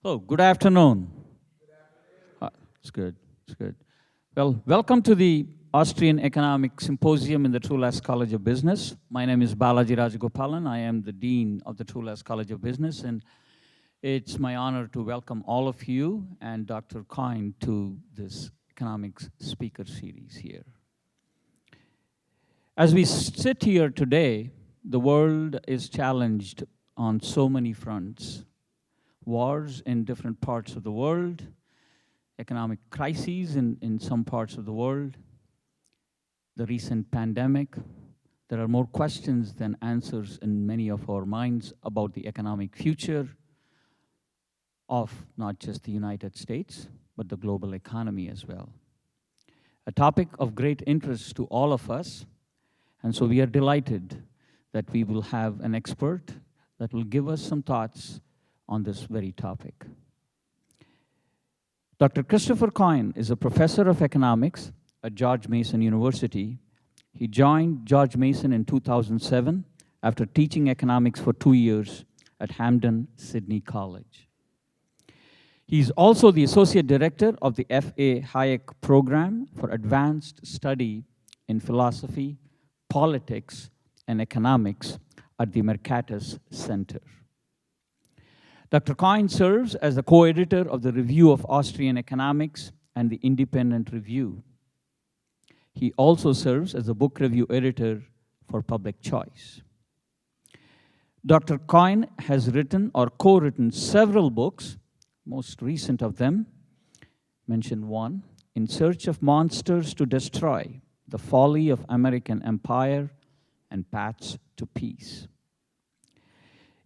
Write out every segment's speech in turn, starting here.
Oh, good afternoon. It's good. It's good. Well, welcome to the Austrian Economic Symposium in the Trulaske College of Business. My name is Balaji Rajagopalan. I am the Dean of the Trulaske College of Business, and it's my honor to welcome all of you and Dr. Coyne to this economics speaker series here. As we sit here today, the world is challenged on so many fronts. Wars in different parts of the world, economic crises in some parts of the world, the recent pandemic. There are more questions than answers in many of our minds about the economic future of not just the United States, but the global economy as well. A topic of great interest to all of us, and so we are delighted that we will have an expert that will give us some thoughts on this very topic. Dr. Christopher Coyne is a professor of economics at George Mason University. He joined George Mason in 2007 after teaching economics for 2 years at Hampden Sydney College. He's also the associate director of the F.A. Hayek Program for Advanced Study in Philosophy, Politics, and Economics at the Mercatus Center. Dr. Coyne serves as the co-editor of the Review of Austrian Economics and the Independent Review. He also serves as a book review editor for Public Choice. Dr. Coyne has written or co-written several books, most recent of them, mention one, In Search of Monsters to Destroy, The Folly of American Empire and Paths to Peace.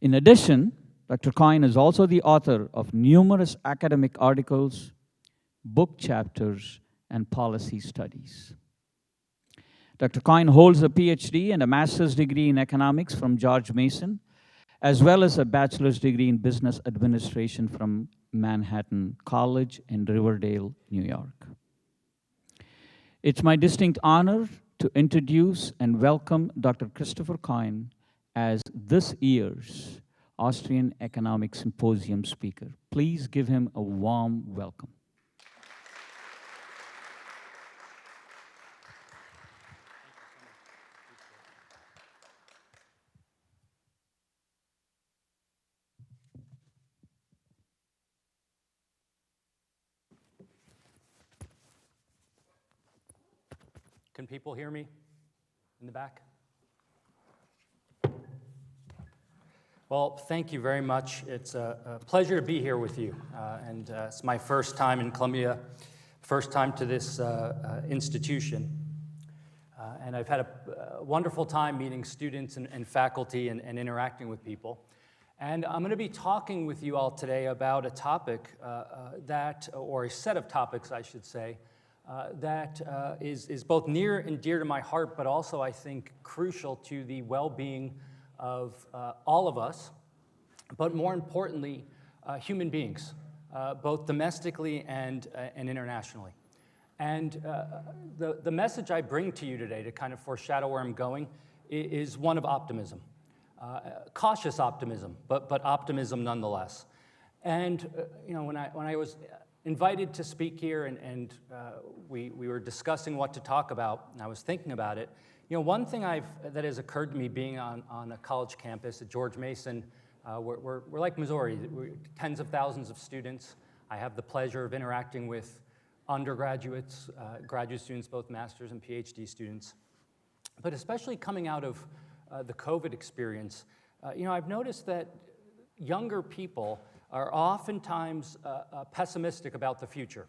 In addition, Dr. Coyne is also the author of numerous academic articles, book chapters, and policy studies. Dr. Coyne holds a PhD and a master's degree in economics from George Mason, as well as a bachelor's degree in business administration from Manhattan College in Riverdale, New York. It's my distinct honor to introduce and welcome Dr. Christopher Coyne as this year's Austrian Economic Symposium speaker. Please give him a warm welcome. Can people hear me in the back? Well, thank you very much. It's a pleasure to be here with you. And it's my first time in Columbia, first time to this institution. And I've had a wonderful time meeting students and faculty and interacting with people. And I'm going to be talking with you all today about a topic or a set of topics, I should say, that is both near and dear to my heart, but also, I think, crucial to the well-being of all of us, but more importantly, human beings, both domestically and internationally. And the message I bring to you today to kind of foreshadow where I'm going is one of optimism, cautious optimism, but optimism nonetheless. And when I was invited to speak here and we were discussing what to talk about, and I was thinking about it, one thing that has occurred to me being on a college campus at George Mason, we're like Missouri, we're tens of thousands of students. I have the pleasure of interacting with undergraduates, graduate students, both master's and PhD students. But especially coming out of the COVID experience, I've noticed that younger people are oftentimes pessimistic about the future.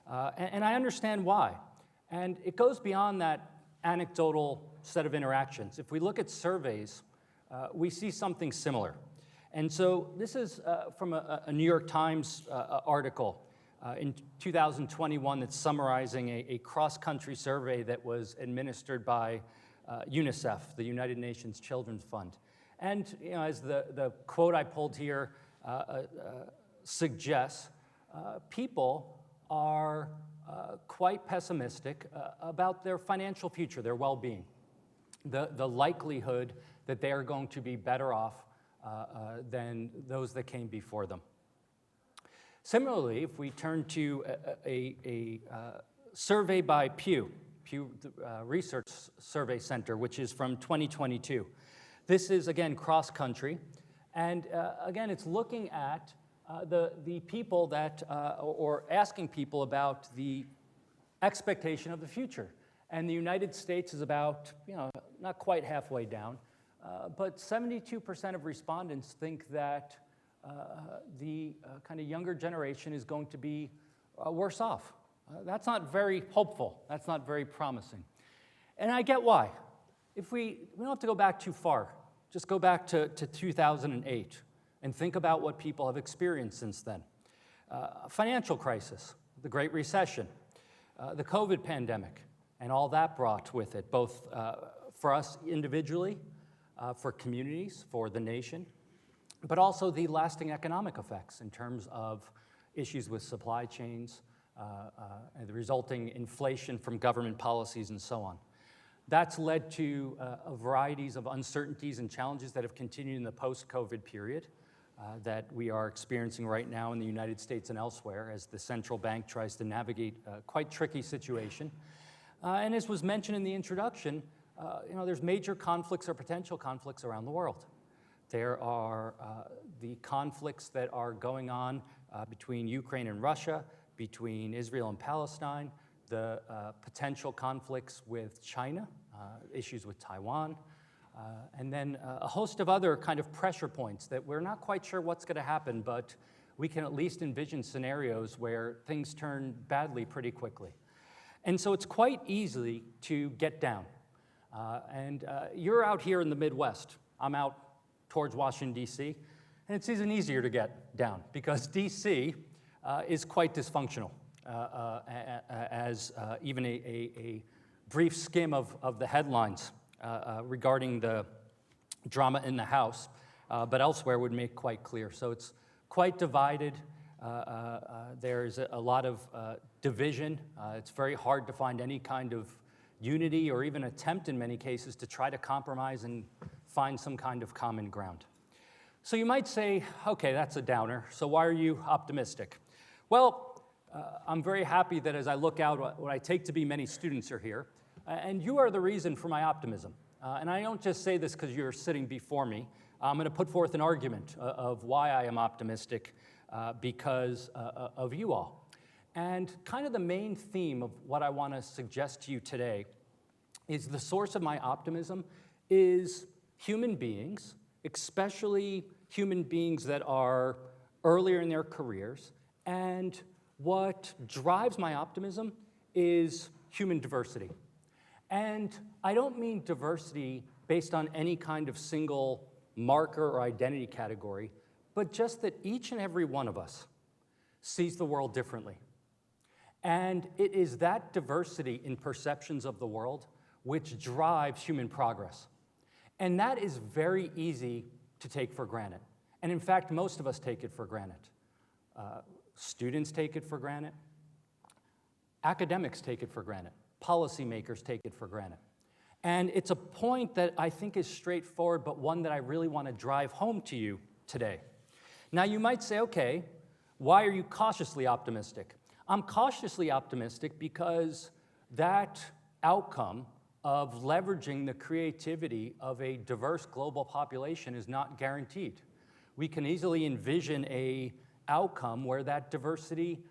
And I understand why. And it goes beyond that anecdotal set of interactions. If we look at surveys, we see something similar. And so this is from a New York Times article in 2021 that's summarizing a cross-country survey that was administered by UNICEF, the United Nations Children's Fund. And as the quote I pulled here suggests, people are quite pessimistic about their financial future, their well-being, the likelihood that they are going to be better off than those that came before them. Similarly, if we turn to a survey by Pew Research Survey Center, which is from 2022. This is, again, cross-country. And again, it's looking at the people that, or asking people about the expectation of the future. And the United States is about, not quite halfway down, but 72% of respondents think that the kind of younger generation is going to be worse off. That's not very hopeful. That's not very promising. And I get why. We don't have to go back too far. Just go back to 2008 and think about what people have experienced since then. Financial crisis, the Great Recession, the COVID pandemic, and all that brought with it, both for us individually, for communities, for the nation, but also the lasting economic effects in terms of issues with supply chains, and the resulting inflation from government policies and so on. That's led to varieties of uncertainties and challenges that have continued in the post-COVID period that we are experiencing right now in the United States and elsewhere as the central bank tries to navigate a quite tricky situation. And as was mentioned in the introduction, there's major conflicts or potential conflicts around the world. There are the conflicts that are going on between Ukraine and Russia, between Israel and Palestine, the potential conflicts with China, issues with Taiwan, and then a host of other kind of pressure points that we're not quite sure what's going to happen, but we can at least envision scenarios where things turn badly pretty quickly. And so it's quite easy to get down. You're out here in the Midwest. I'm out towards Washington, D.C., and it's even easier to get down because D.C. Is quite dysfunctional, as even a brief skim of the headlines regarding the drama in the House, but elsewhere would make quite clear. So it's quite divided. There's a lot of division. It's very hard to find any kind of unity or even attempt in many cases to try to compromise and find some kind of common ground. So you might say, okay, that's a downer, so why are you optimistic? Well, I'm very happy that as I look out, what I take to be many students are here, and you are the reason for my optimism. And I don't just say this because you're sitting before me. I'm going to put forth an argument of why I am optimistic because of you all. And kind of the main theme of what I want to suggest to you today is the source of my optimism is human beings, especially human beings that are earlier in their careers. And what drives my optimism is human diversity. And I don't mean diversity based on any kind of single marker or identity category, but just that each and every one of us sees the world differently. And it is that diversity in perceptions of the world which drives human progress. And that is very easy to take for granted. And in fact, most of us take it for granted. Students take it for granted. Academics take it for granted. Policymakers take it for granted. And it's a point that I think is straightforward, but one that I really want to drive home to you today. Now, you might say, okay, why are you cautiously optimistic? I'm cautiously optimistic because that outcome of leveraging the creativity of a diverse global population is not guaranteed. We can easily envision an outcome where that diversity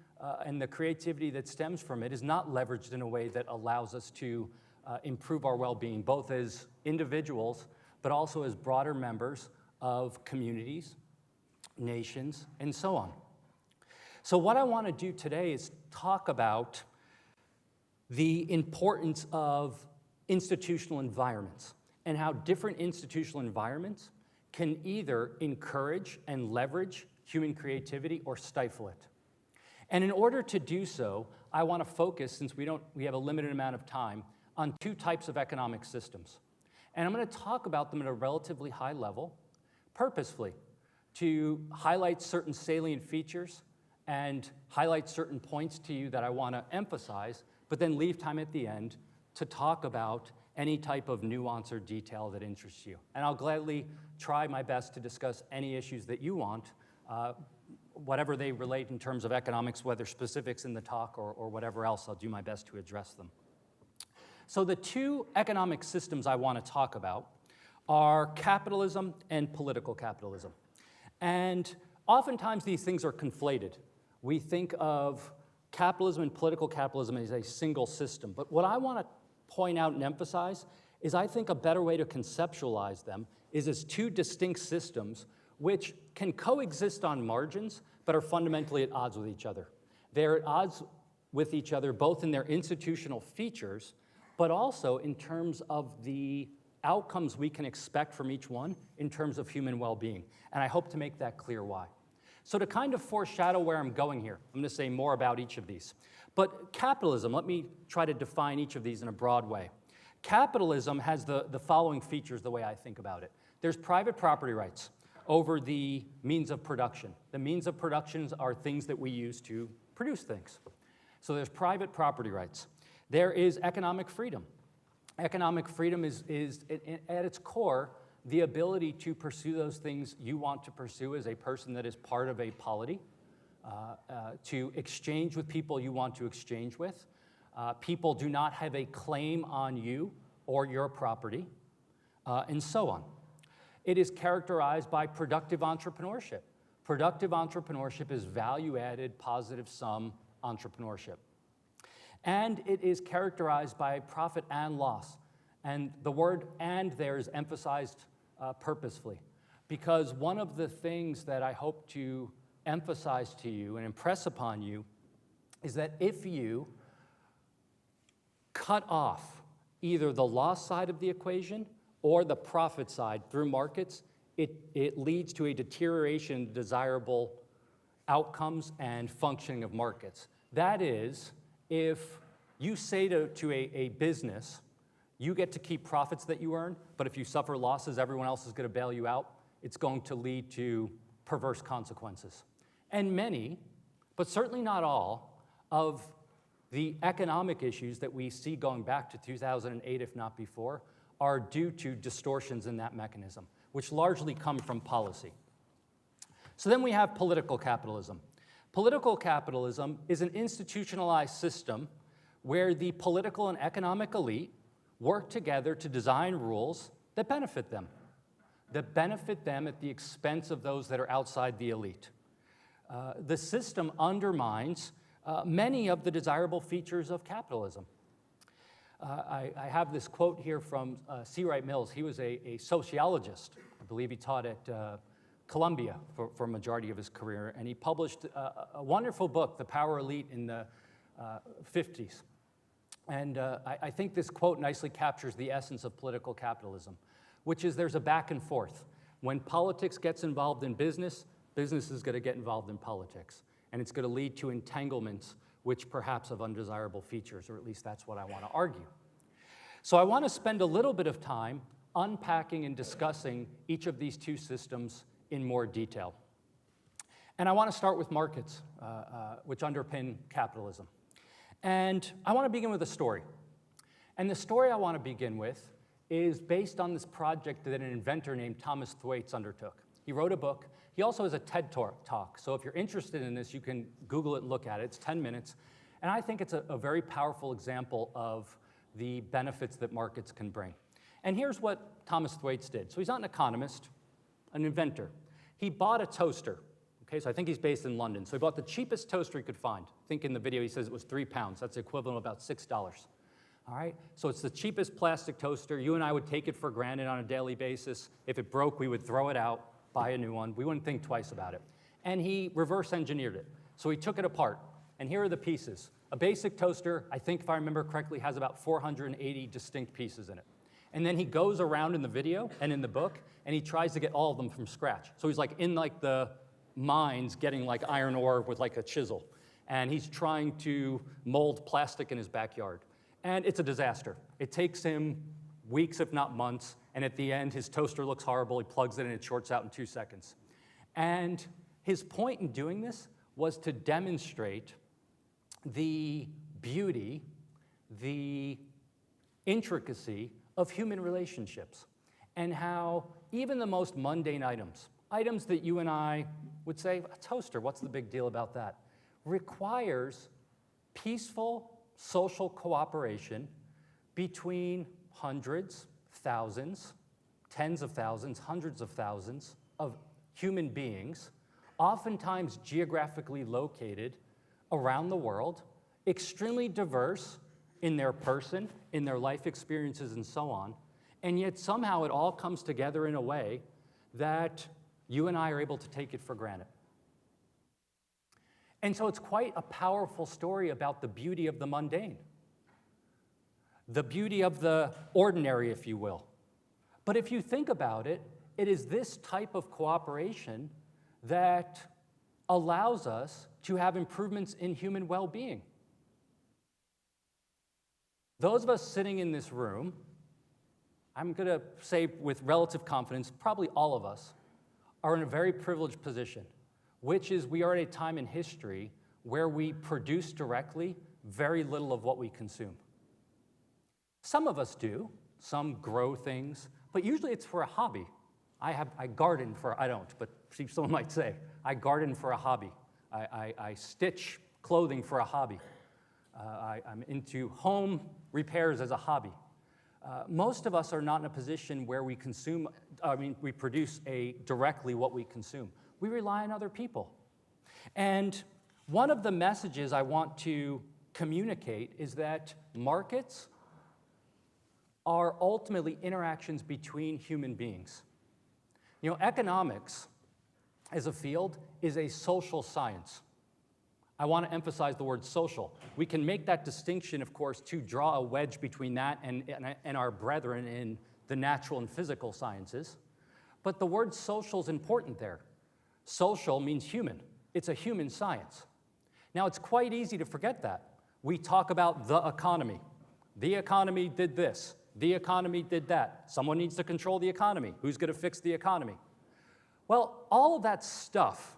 and the creativity that stems from it is not leveraged in a way that allows us to improve our well-being, both as individuals, but also as broader members of communities, nations, and so on. So what I want to do today is talk about the importance of institutional environments and how different institutional environments can either encourage and leverage human creativity or stifle it. And in order to do so, I want to focus, since we have a limited amount of time, on two types of economic systems. And I'm going to talk about them at a relatively high level, purposefully, to highlight certain salient features and highlight certain points to you that I want to emphasize, but then leave time at the end to talk about any type of nuance or detail that interests you. And I'll gladly try my best to discuss any issues that you want, whatever they relate in terms of economics, whether specifics in the talk or whatever else, I'll do my best to address them. So the two economic systems I want to talk about are capitalism and political capitalism. And oftentimes these things are conflated. We think of capitalism and political capitalism as a single system. But what I want to point out and emphasize is I think a better way to conceptualize them is as two distinct systems which can coexist on margins but are fundamentally at odds with each other. They're at odds with each other both in their institutional features but also in terms of the outcomes we can expect from each one in terms of human well-being. And I hope to make that clear why. So to kind of foreshadow where I'm going here, I'm going to say more about each of these. But capitalism, let me try to define each of these in a broad way. Capitalism has the following features the way I think about it. There's private property rights over the means of production. The means of production are things that we use to produce things. So there's private property rights. There is economic freedom. Economic freedom is at its core the ability to pursue those things you want to pursue as a person that is part of a polity, to exchange with people you want to exchange with. People do not have a claim on you or your property, and so on. It is characterized by productive entrepreneurship. Productive entrepreneurship is value-added, positive-sum entrepreneurship. And it is characterized by profit and loss. And the word "and" there is emphasized purposefully, because one of the things that I hope to emphasize to you and impress upon you is that if you cut off either the loss side of the equation or the profit side through markets, it leads to a deterioration in desirable outcomes and functioning of markets. That is, if you say to a business, you get to keep profits that you earn, but if you suffer losses, everyone else is going to bail you out, it's going to lead to perverse consequences. And many, but certainly not all, of the economic issues that we see going back to 2008, if not before, are due to distortions in that mechanism, which largely come from policy. So then we have political capitalism. Political capitalism is an institutionalized system where the political and economic elite work together to design rules that benefit them at the expense of those that are outside the elite. The system undermines many of the desirable features of capitalism. I have this quote here from C. Wright Mills. He was a sociologist. I believe he taught at Columbia for a majority of his career, and he published a wonderful book, The Power Elite, in the 50s. And I think this quote nicely captures the essence of political capitalism, which is there's a back and forth. When politics gets involved in business, business is going to get involved in politics. And it's going to lead to entanglements, which perhaps have undesirable features, or at least that's what I want to argue. So I want to spend a little bit of time unpacking and discussing each of these two systems in more detail. And I want to start with markets, which underpin capitalism. And I want to begin with a story. And the story I want to begin with is based on this project that an inventor named Thomas Thwaites undertook. He wrote a book. He also has a TED Talk. So if you're interested in this, you can Google it and look at it. It's 10 minutes. And I think it's a very powerful example of the benefits that markets can bring. And here's what Thomas Thwaites did. So he's not an economist, an inventor. He bought a toaster. Okay, so I think he's based in London. So he bought the cheapest toaster he could find. I think in the video he says it was 3 pounds. That's the equivalent of about $6. All right, so it's the cheapest plastic toaster. You and I would take it for granted on a daily basis. If it broke, we would throw it out, buy a new one. We wouldn't think twice about it. And he reverse engineered it. So he took it apart. And here are the pieces. A basic toaster, I think if I remember correctly, has about 480 distinct pieces in it. And then he goes around in the video and in the book, and he tries to get all of them from scratch. So he's like in like the mines getting like iron ore with like a chisel. And he's trying to mold plastic in his backyard. And it's a disaster. It takes him weeks, if not months. And at the end, his toaster looks horrible. He plugs it in, it shorts out in 2 seconds. And his point in doing this was to demonstrate the beauty, the intricacy of human relationships, and how even the most mundane items that you and I would say, a toaster, what's the big deal about that? Requires peaceful social cooperation between hundreds, thousands, tens of thousands, hundreds of thousands of human beings, oftentimes geographically located around the world, extremely diverse in their person, in their life experiences, and so on, and yet somehow it all comes together in a way that you and I are able to take it for granted. And so it's quite a powerful story about the beauty of the mundane, the beauty of the ordinary, if you will. But if you think about it, it is this type of cooperation that allows us to have improvements in human well-being. Those of us sitting in this room, I'm going to say with relative confidence, probably all of us, are in a very privileged position, which is we are at a time in history where we produce directly very little of what we consume. Some of us do, some grow things, but usually it's for a hobby. I garden for, I don't, but someone might say, I garden for a hobby. I stitch clothing for a hobby. I'm into home repairs as a hobby. Most of us are not in a position where we we produce directly what we consume. We rely on other people. And one of the messages I want to communicate is that markets are ultimately interactions between human beings. You know, economics as a field is a social science. I want to emphasize the word social. We can make that distinction, of course, to draw a wedge between that and our brethren in the natural and physical sciences. But the word social is important there. Social means human. It's a human science. Now, it's quite easy to forget that. We talk about the economy. The economy did this. The economy did that. Someone needs to control the economy. Who's going to fix the economy? Well, all of that stuff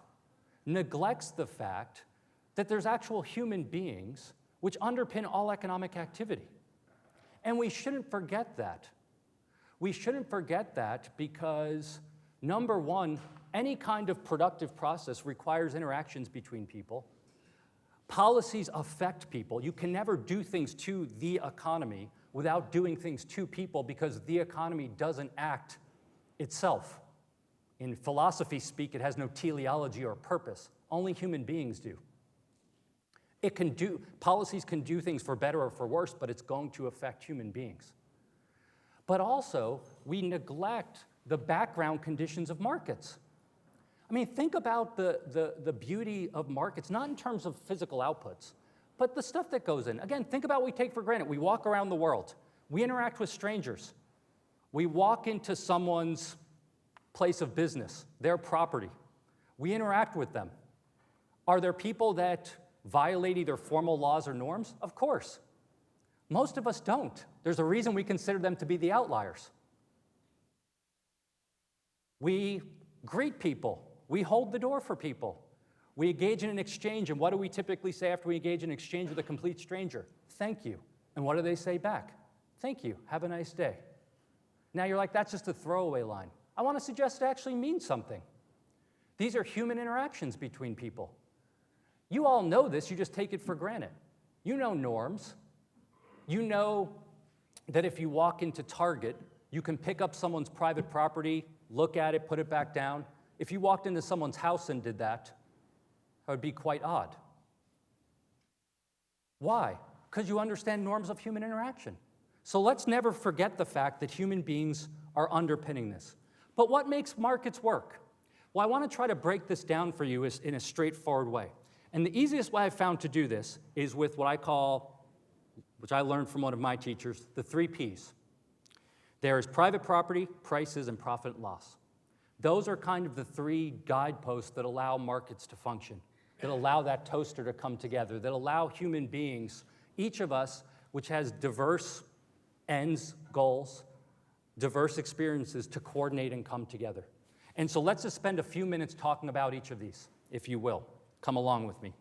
neglects the fact that there's actual human beings which underpin all economic activity. And we shouldn't forget that. We shouldn't forget that because, number one, any kind of productive process requires interactions between people. Policies affect people. You can never do things to the economy without doing things to people because the economy doesn't act itself. In philosophy speak, it has no teleology or purpose. Only human beings do. Policies can do things for better or for worse, but it's going to affect human beings. But also, we neglect the background conditions of markets. I mean, think about the beauty of markets, not in terms of physical outputs, but the stuff that goes in. Again, think about what we take for granted. We walk around the world. We interact with strangers. We walk into someone's place of business, their property. We interact with them. Are there people that violate either formal laws or norms? Of course. Most of us don't. There's a reason we consider them to be the outliers. We greet people. We hold the door for people. We engage in an exchange, and what do we typically say after we engage in an exchange with a complete stranger? Thank you. And what do they say back? Thank you. Have a nice day. Now you're like, that's just a throwaway line. I want to suggest it actually means something. These are human interactions between people. You all know this, you just take it for granted. You know norms. You know that if you walk into Target, you can pick up someone's private property, look at it, put it back down. If you walked into someone's house and did that, it would be quite odd. Why? Because you understand norms of human interaction. So let's never forget the fact that human beings are underpinning this. But what makes markets work? Well, I want to try to break this down for you in a straightforward way. And the easiest way I've found to do this is with what I call, which I learned from one of my teachers, the 3 Ps. There is private property, prices, and profit and loss. Those are kind of the 3 guideposts that allow markets to function, that allow that toaster to come together, that allow human beings, each of us, which has diverse ends, goals, diverse experiences, to coordinate and come together. And so let's just spend a few minutes talking about each of these, if you will. Come along with me.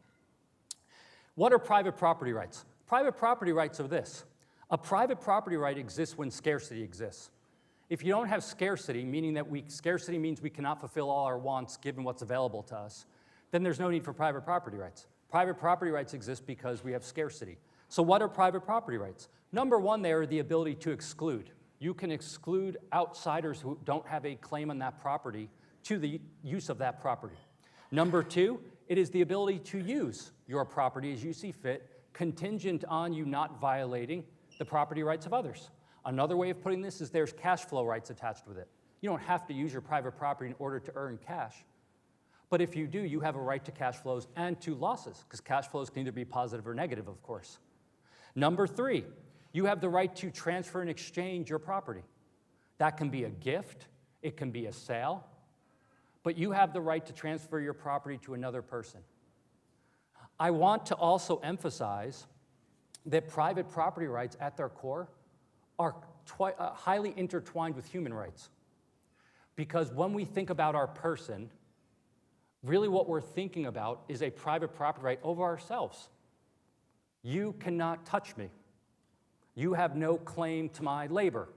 What are private property rights? Private property rights are this. A private property right exists when scarcity exists. If you don't have scarcity, meaning that scarcity means we cannot fulfill all our wants given what's available to us, then there's no need for private property rights. Private property rights exist because we have scarcity. So what are private property rights? Number one, they are the ability to exclude. You can exclude outsiders who don't have a claim on that property to the use of that property. Number two, it is the ability to use your property as you see fit, contingent on you not violating the property rights of others. Another way of putting this is there's cash flow rights attached with it. You don't have to use your private property in order to earn cash. But if you do, you have a right to cash flows and to losses, because cash flows can either be positive or negative, of course. Number three, you have the right to transfer and exchange your property. That can be a gift, it can be a sale, but you have the right to transfer your property to another person. I want to also emphasize that private property rights at their core are highly intertwined with human rights. Because when we think about our person, really what we're thinking about is a private property right over ourselves. You cannot touch me. You have no claim to my labor.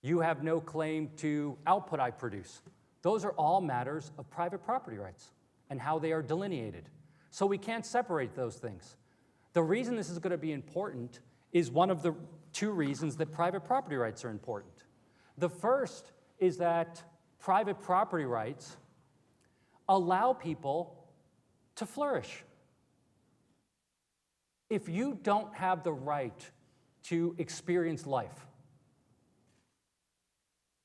You have no claim to output I produce. Those are all matters of private property rights and how they are delineated. So we can't separate those things. The reason this is going to be important is one of the two reasons that private property rights are important. The first is that private property rights allow people to flourish. If you don't have the right to experience life,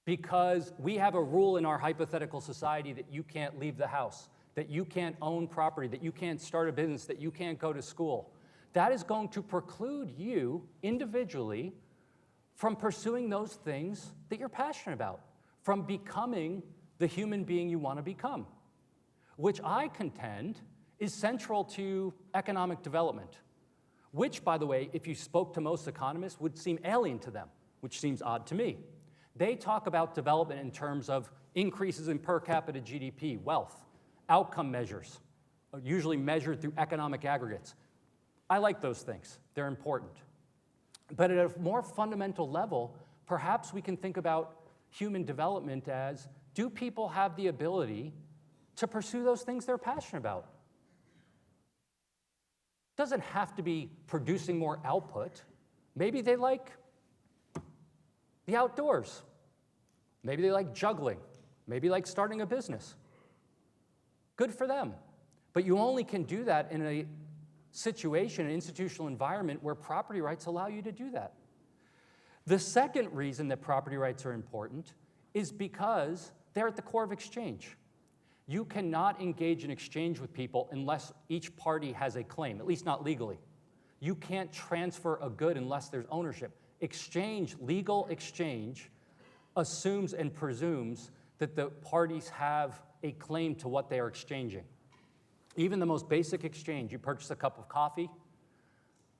because we have a rule in our hypothetical society that you can't leave the house, that you can't own property, that you can't start a business, that you can't go to school, that is going to preclude you individually from pursuing those things that you're passionate about, from becoming the human being you want to become, which I contend is central to economic development, which, by the way, if you spoke to most economists, would seem alien to them, which seems odd to me. They talk about development in terms of increases in per capita GDP, wealth, outcome measures, usually measured through economic aggregates. I like those things. They're important. But at a more fundamental level, perhaps we can think about human development as, do people have the ability to pursue those things they're passionate about? It doesn't have to be producing more output. Maybe they like the outdoors. Maybe they like juggling. Maybe they like starting a business. Good for them. But you only can do that in a situation, an institutional environment where property rights allow you to do that. The second reason that property rights are important is because they're at the core of exchange. You cannot engage in exchange with people unless each party has a claim, at least not legally. You can't transfer a good unless there's ownership. Exchange, legal exchange, assumes and presumes that the parties have a claim to what they are exchanging. Even the most basic exchange, you purchase a cup of coffee,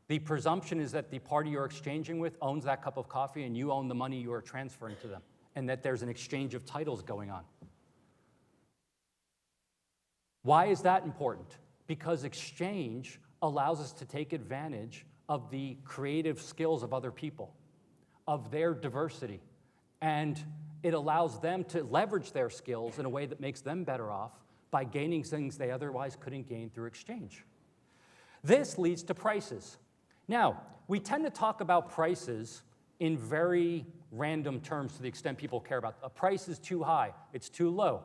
the presumption is that the party you're exchanging with owns that cup of coffee and you own the money you are transferring to them, and that there's an exchange of titles going on. Why is that important? Because exchange allows us to take advantage of the creative skills of other people, of their diversity, and it allows them to leverage their skills in a way that makes them better off by gaining things they otherwise couldn't gain through exchange. This leads to prices. Now, we tend to talk about prices in very random terms to the extent people care about. A price is too high, it's too low.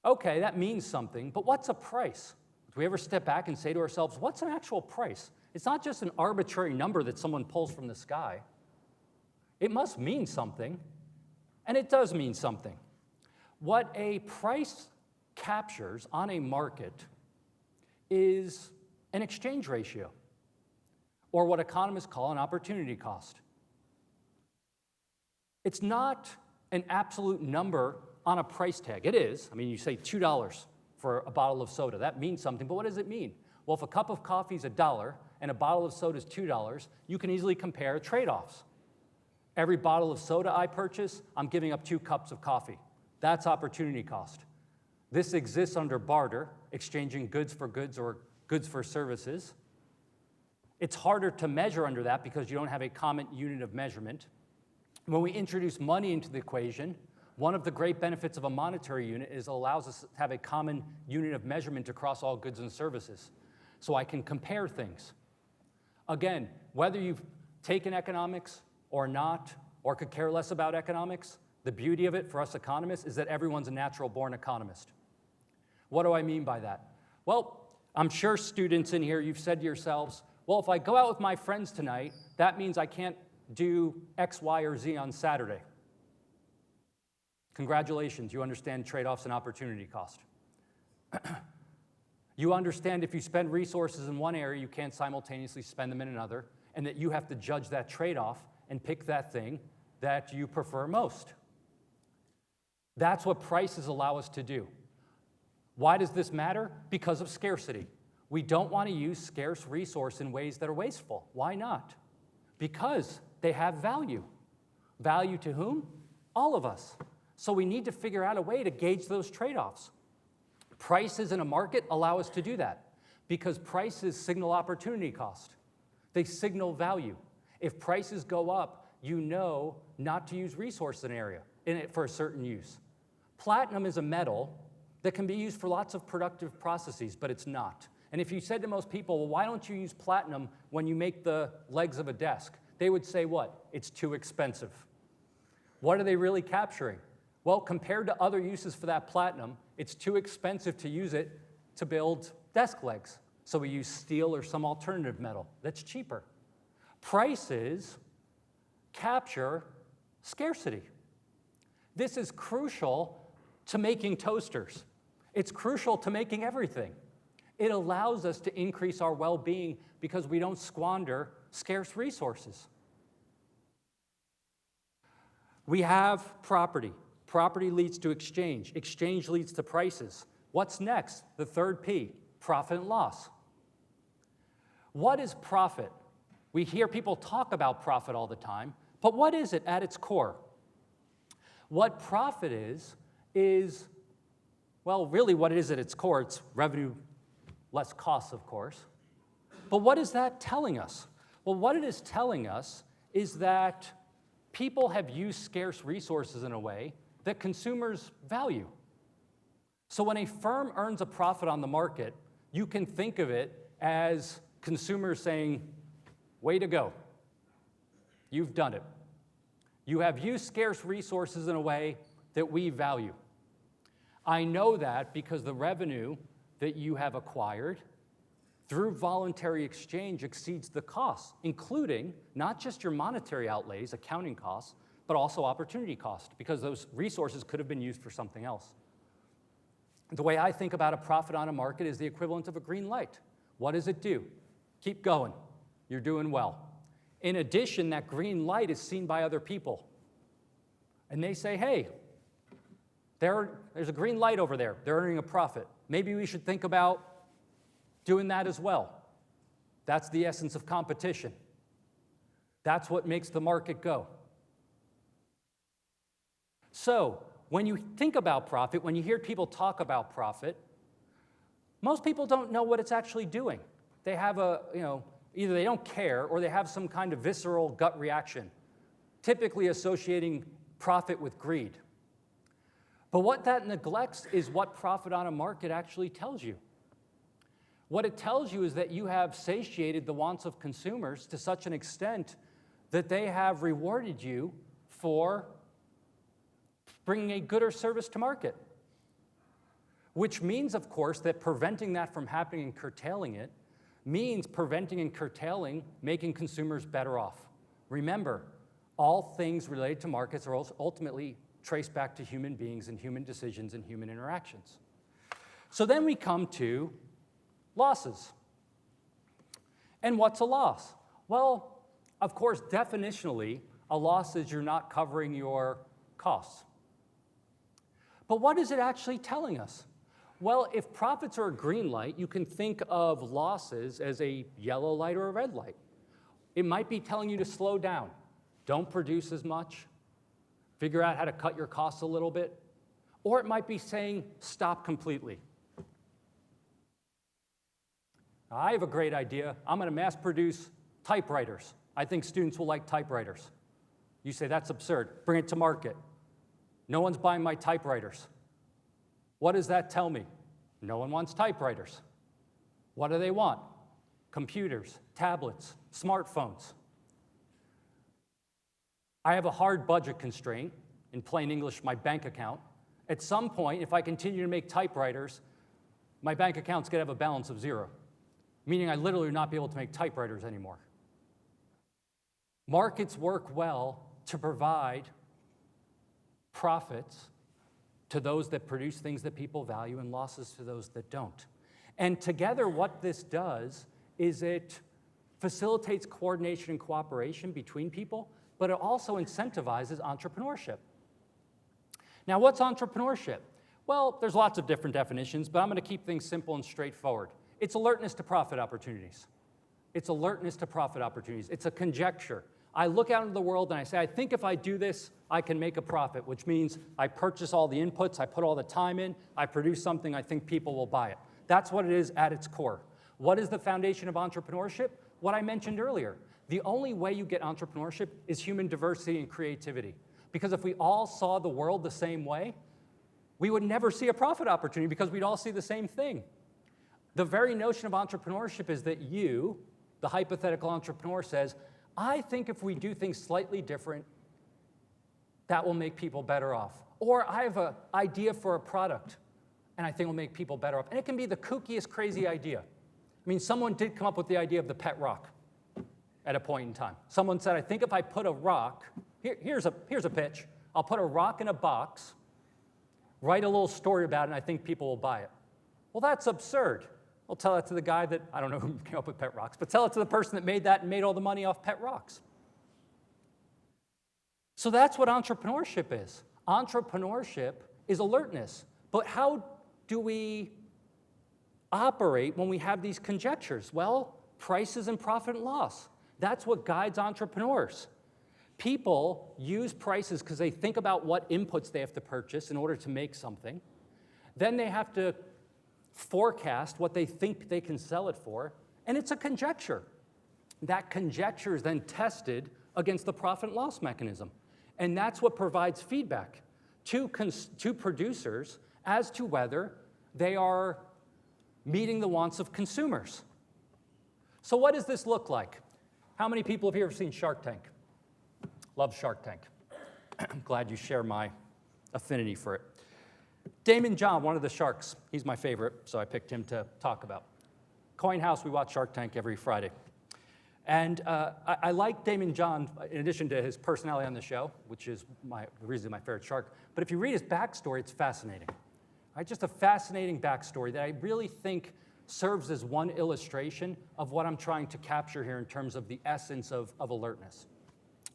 Okay, that means something, but what's a price? Do we ever step back and say to ourselves, what's an actual price? It's not just an arbitrary number that someone pulls from the sky. It must mean something, and it does mean something. What a price captures on a market is an exchange ratio, or what economists call an opportunity cost. It's not an absolute number on a price tag. It is. I mean, you say $2 for a bottle of soda. That means something, but what does it mean? Well, if a cup of coffee is $1 and a bottle of soda is $2, you can easily compare trade-offs. Every bottle of soda I purchase, I'm giving up 2 cups of coffee. That's opportunity cost. This exists under barter, exchanging goods for goods or goods for services. It's harder to measure under that because you don't have a common unit of measurement. When we introduce money into the equation, one of the great benefits of a monetary unit is it allows us to have a common unit of measurement across all goods and services. So I can compare things. Again, whether you've taken economics or not, or could care less about economics, the beauty of it for us economists is that everyone's a natural-born economist. What do I mean by that? Well, I'm sure students in here, you've said to yourselves, well, if I go out with my friends tonight, that means I can't do X, Y, or Z on Saturday. Congratulations, you understand trade-offs and opportunity cost. You understand if you spend resources in one area, you can't simultaneously spend them in another, and that you have to judge that trade-off and pick that thing that you prefer most. That's what prices allow us to do. Why does this matter? Because of scarcity. We don't want to use scarce resource in ways that are wasteful. Why not? Because they have value. Value to whom? All of us. So we need to figure out a way to gauge those trade-offs. Prices in a market allow us to do that because prices signal opportunity cost. They signal value. If prices go up, you know not to use resource in it for a certain use. Platinum is a metal that can be used for lots of productive processes, but it's not. And if you said to most people, well, why don't you use platinum when you make the legs of a desk? They would say what? It's too expensive. What are they really capturing? Well, compared to other uses for that platinum, it's too expensive to use it to build desk legs. So we use steel or some alternative metal that's cheaper. Prices capture scarcity. This is crucial to making toasters. It's crucial to making everything. It allows us to increase our well-being because we don't squander scarce resources. We have property. Property leads to exchange. Exchange leads to prices. What's next? The third P, profit and loss. What is profit? We hear people talk about profit all the time, but what is it at its core? What profit is, well, really what it is at its core, it's revenue less costs, of course. But what is that telling us? Well, what it is telling us is that people have used scarce resources in a way that consumers value. So when a firm earns a profit on the market, you can think of it as consumers saying, way to go. You've done it. You have used scarce resources in a way that we value. I know that because the revenue that you have acquired through voluntary exchange exceeds the costs, including not just your monetary outlays, accounting costs, but also opportunity cost, because those resources could have been used for something else. The way I think about a profit on a market is the equivalent of a green light. What does it do? Keep going. You're doing well. In addition, that green light is seen by other people. And they say, hey, there's a green light over there. They're earning a profit. Maybe we should think about doing that as well. That's the essence of competition. That's what makes the market go. So when you think about profit, when you hear people talk about profit, most people don't know what it's actually doing. They have either they don't care or they have some kind of visceral gut reaction, typically associating profit with greed. But what that neglects is what profit on a market actually tells you. What it tells you is that you have satiated the wants of consumers to such an extent that they have rewarded you for bringing a good or service to market. Which means, of course, that preventing that from happening and curtailing it means preventing and curtailing making consumers better off. Remember, all things related to markets are ultimately traced back to human beings and human decisions and human interactions. So then we come to losses. And what's a loss? Well, of course, definitionally, a loss is you're not covering your costs. But what is it actually telling us? Well, if profits are a green light, you can think of losses as a yellow light or a red light. It might be telling you to slow down. Don't produce as much. Figure out how to cut your costs a little bit. Or it might be saying, stop completely. I have a great idea. I'm going to mass produce typewriters. I think students will like typewriters. You say, that's absurd. Bring it to market. No one's buying my typewriters. What does that tell me? No one wants typewriters. What do they want? Computers, tablets, smartphones. I have a hard budget constraint, in plain English, my bank account. At some point, if I continue to make typewriters, my bank account's going to have a balance of 0, meaning I literally will not be able to make typewriters anymore. Markets work well to provide profits to those that produce things that people value and losses to those that don't. And together, what this does is it facilitates coordination and cooperation between people, but it also incentivizes entrepreneurship. Now, what's entrepreneurship? Well, there's lots of different definitions, but I'm going to keep things simple and straightforward. It's alertness to profit opportunities. It's alertness to profit opportunities. It's a conjecture. I look out into the world and I say, I think if I do this, I can make a profit, which means I purchase all the inputs, I put all the time in, I produce something, I think people will buy it. That's what it is at its core. What is the foundation of entrepreneurship? What I mentioned earlier. The only way you get entrepreneurship is human diversity and creativity. Because if we all saw the world the same way, we would never see a profit opportunity because we'd all see the same thing. The very notion of entrepreneurship is that you, the hypothetical entrepreneur, says, I think if we do things slightly different, that will make people better off. Or I have an idea for a product, and I think will make people better off. And it can be the kookiest, crazy idea. I mean, someone did come up with the idea of the pet rock at a point in time. Someone said, I think if I put a rock, here's a pitch. I'll put a rock in a box, write a little story about it, and I think people will buy it. Well, that's absurd. I'll tell that to the guy that, I don't know who came up with pet rocks, but tell it to the person that made that and made all the money off pet rocks. So that's what entrepreneurship is. Entrepreneurship is alertness. But how do we operate when we have these conjectures? Well, prices and profit and loss. That's what guides entrepreneurs. People use prices because they think about what inputs they have to purchase in order to make something. Then they have to forecast what they think they can sell it for, and it's a conjecture. That conjecture is then tested against the profit and loss mechanism. And that's what provides feedback to producers as to whether they are meeting the wants of consumers. So what does this look like? How many people have here seen Shark Tank? Love Shark Tank. I'm glad you share my affinity for it. Damon John, one of the sharks, he's my favorite, so I picked him to talk about. Coyne House, we watch Shark Tank every Friday. And I like Damon John, in addition to his personality on the show, which is the reason my favorite shark. But if you read his backstory, it's fascinating. Right? Just a fascinating backstory that I really think serves as one illustration of what I'm trying to capture here in terms of the essence of alertness.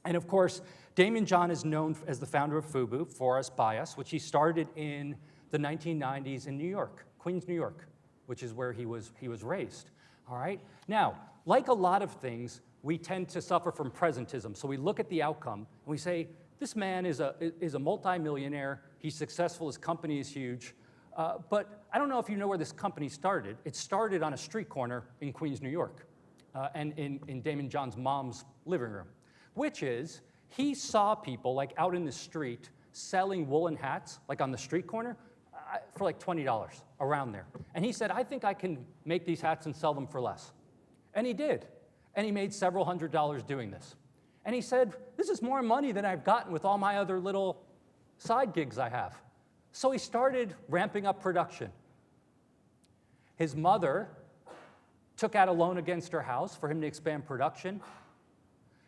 And of course, Damon John is known as the founder of FUBU, For Us, By Us, which he started in the 1990s in New York, Queens, New York, which is where he was raised. All right? Now, like a lot of things, we tend to suffer from presentism. So we look at the outcome and we say, this man is a multimillionaire, he's successful, his company is huge, but I don't know if you know where this company started. It started on a street corner in Queens, New York, and in Damon John's mom's living room, which is he saw people like out in the street selling woolen hats, like on the street corner, for like $20 around there. And he said, I think I can make these hats and sell them for less. And he did. And he made several $100s doing this. And he said, this is more money than I've gotten with all my other little side gigs I have. So he started ramping up production. His mother took out a loan against her house for him to expand production.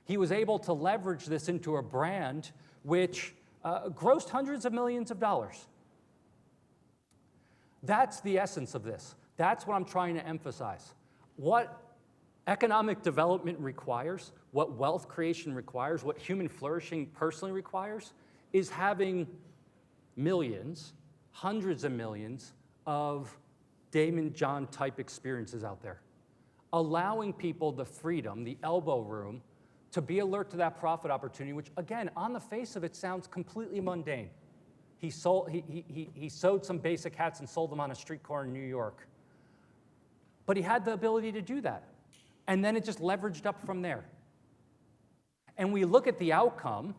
He was able to leverage this into a brand which grossed hundreds of millions of dollars. That's the essence of this. That's what I'm trying to emphasize. What economic development requires, what wealth creation requires, what human flourishing personally requires, is having millions, hundreds of millions of Damon John type experiences out there. Allowing people the freedom, the elbow room, to be alert to that profit opportunity, which again, on the face of it, sounds completely mundane. He sewed some basic hats and sold them on a street corner in New York. But he had the ability to do that. And then it just leveraged up from there. And we look at the outcome,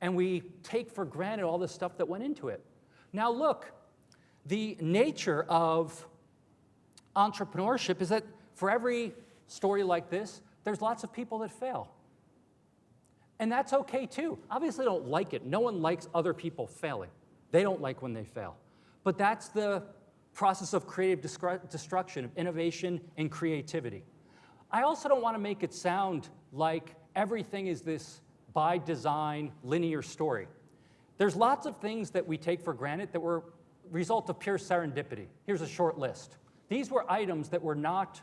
and we take for granted all the stuff that went into it. Now look, the nature of entrepreneurship is that for every story like this, there's lots of people that fail. And that's okay too. Obviously, I don't like it. No one likes other people failing. They don't like when they fail. But that's the process of creative destruction, of innovation and creativity. I also don't want to make it sound like everything is this by design linear story. There's lots of things that we take for granted that were result of pure serendipity. Here's a short list. These were items that were not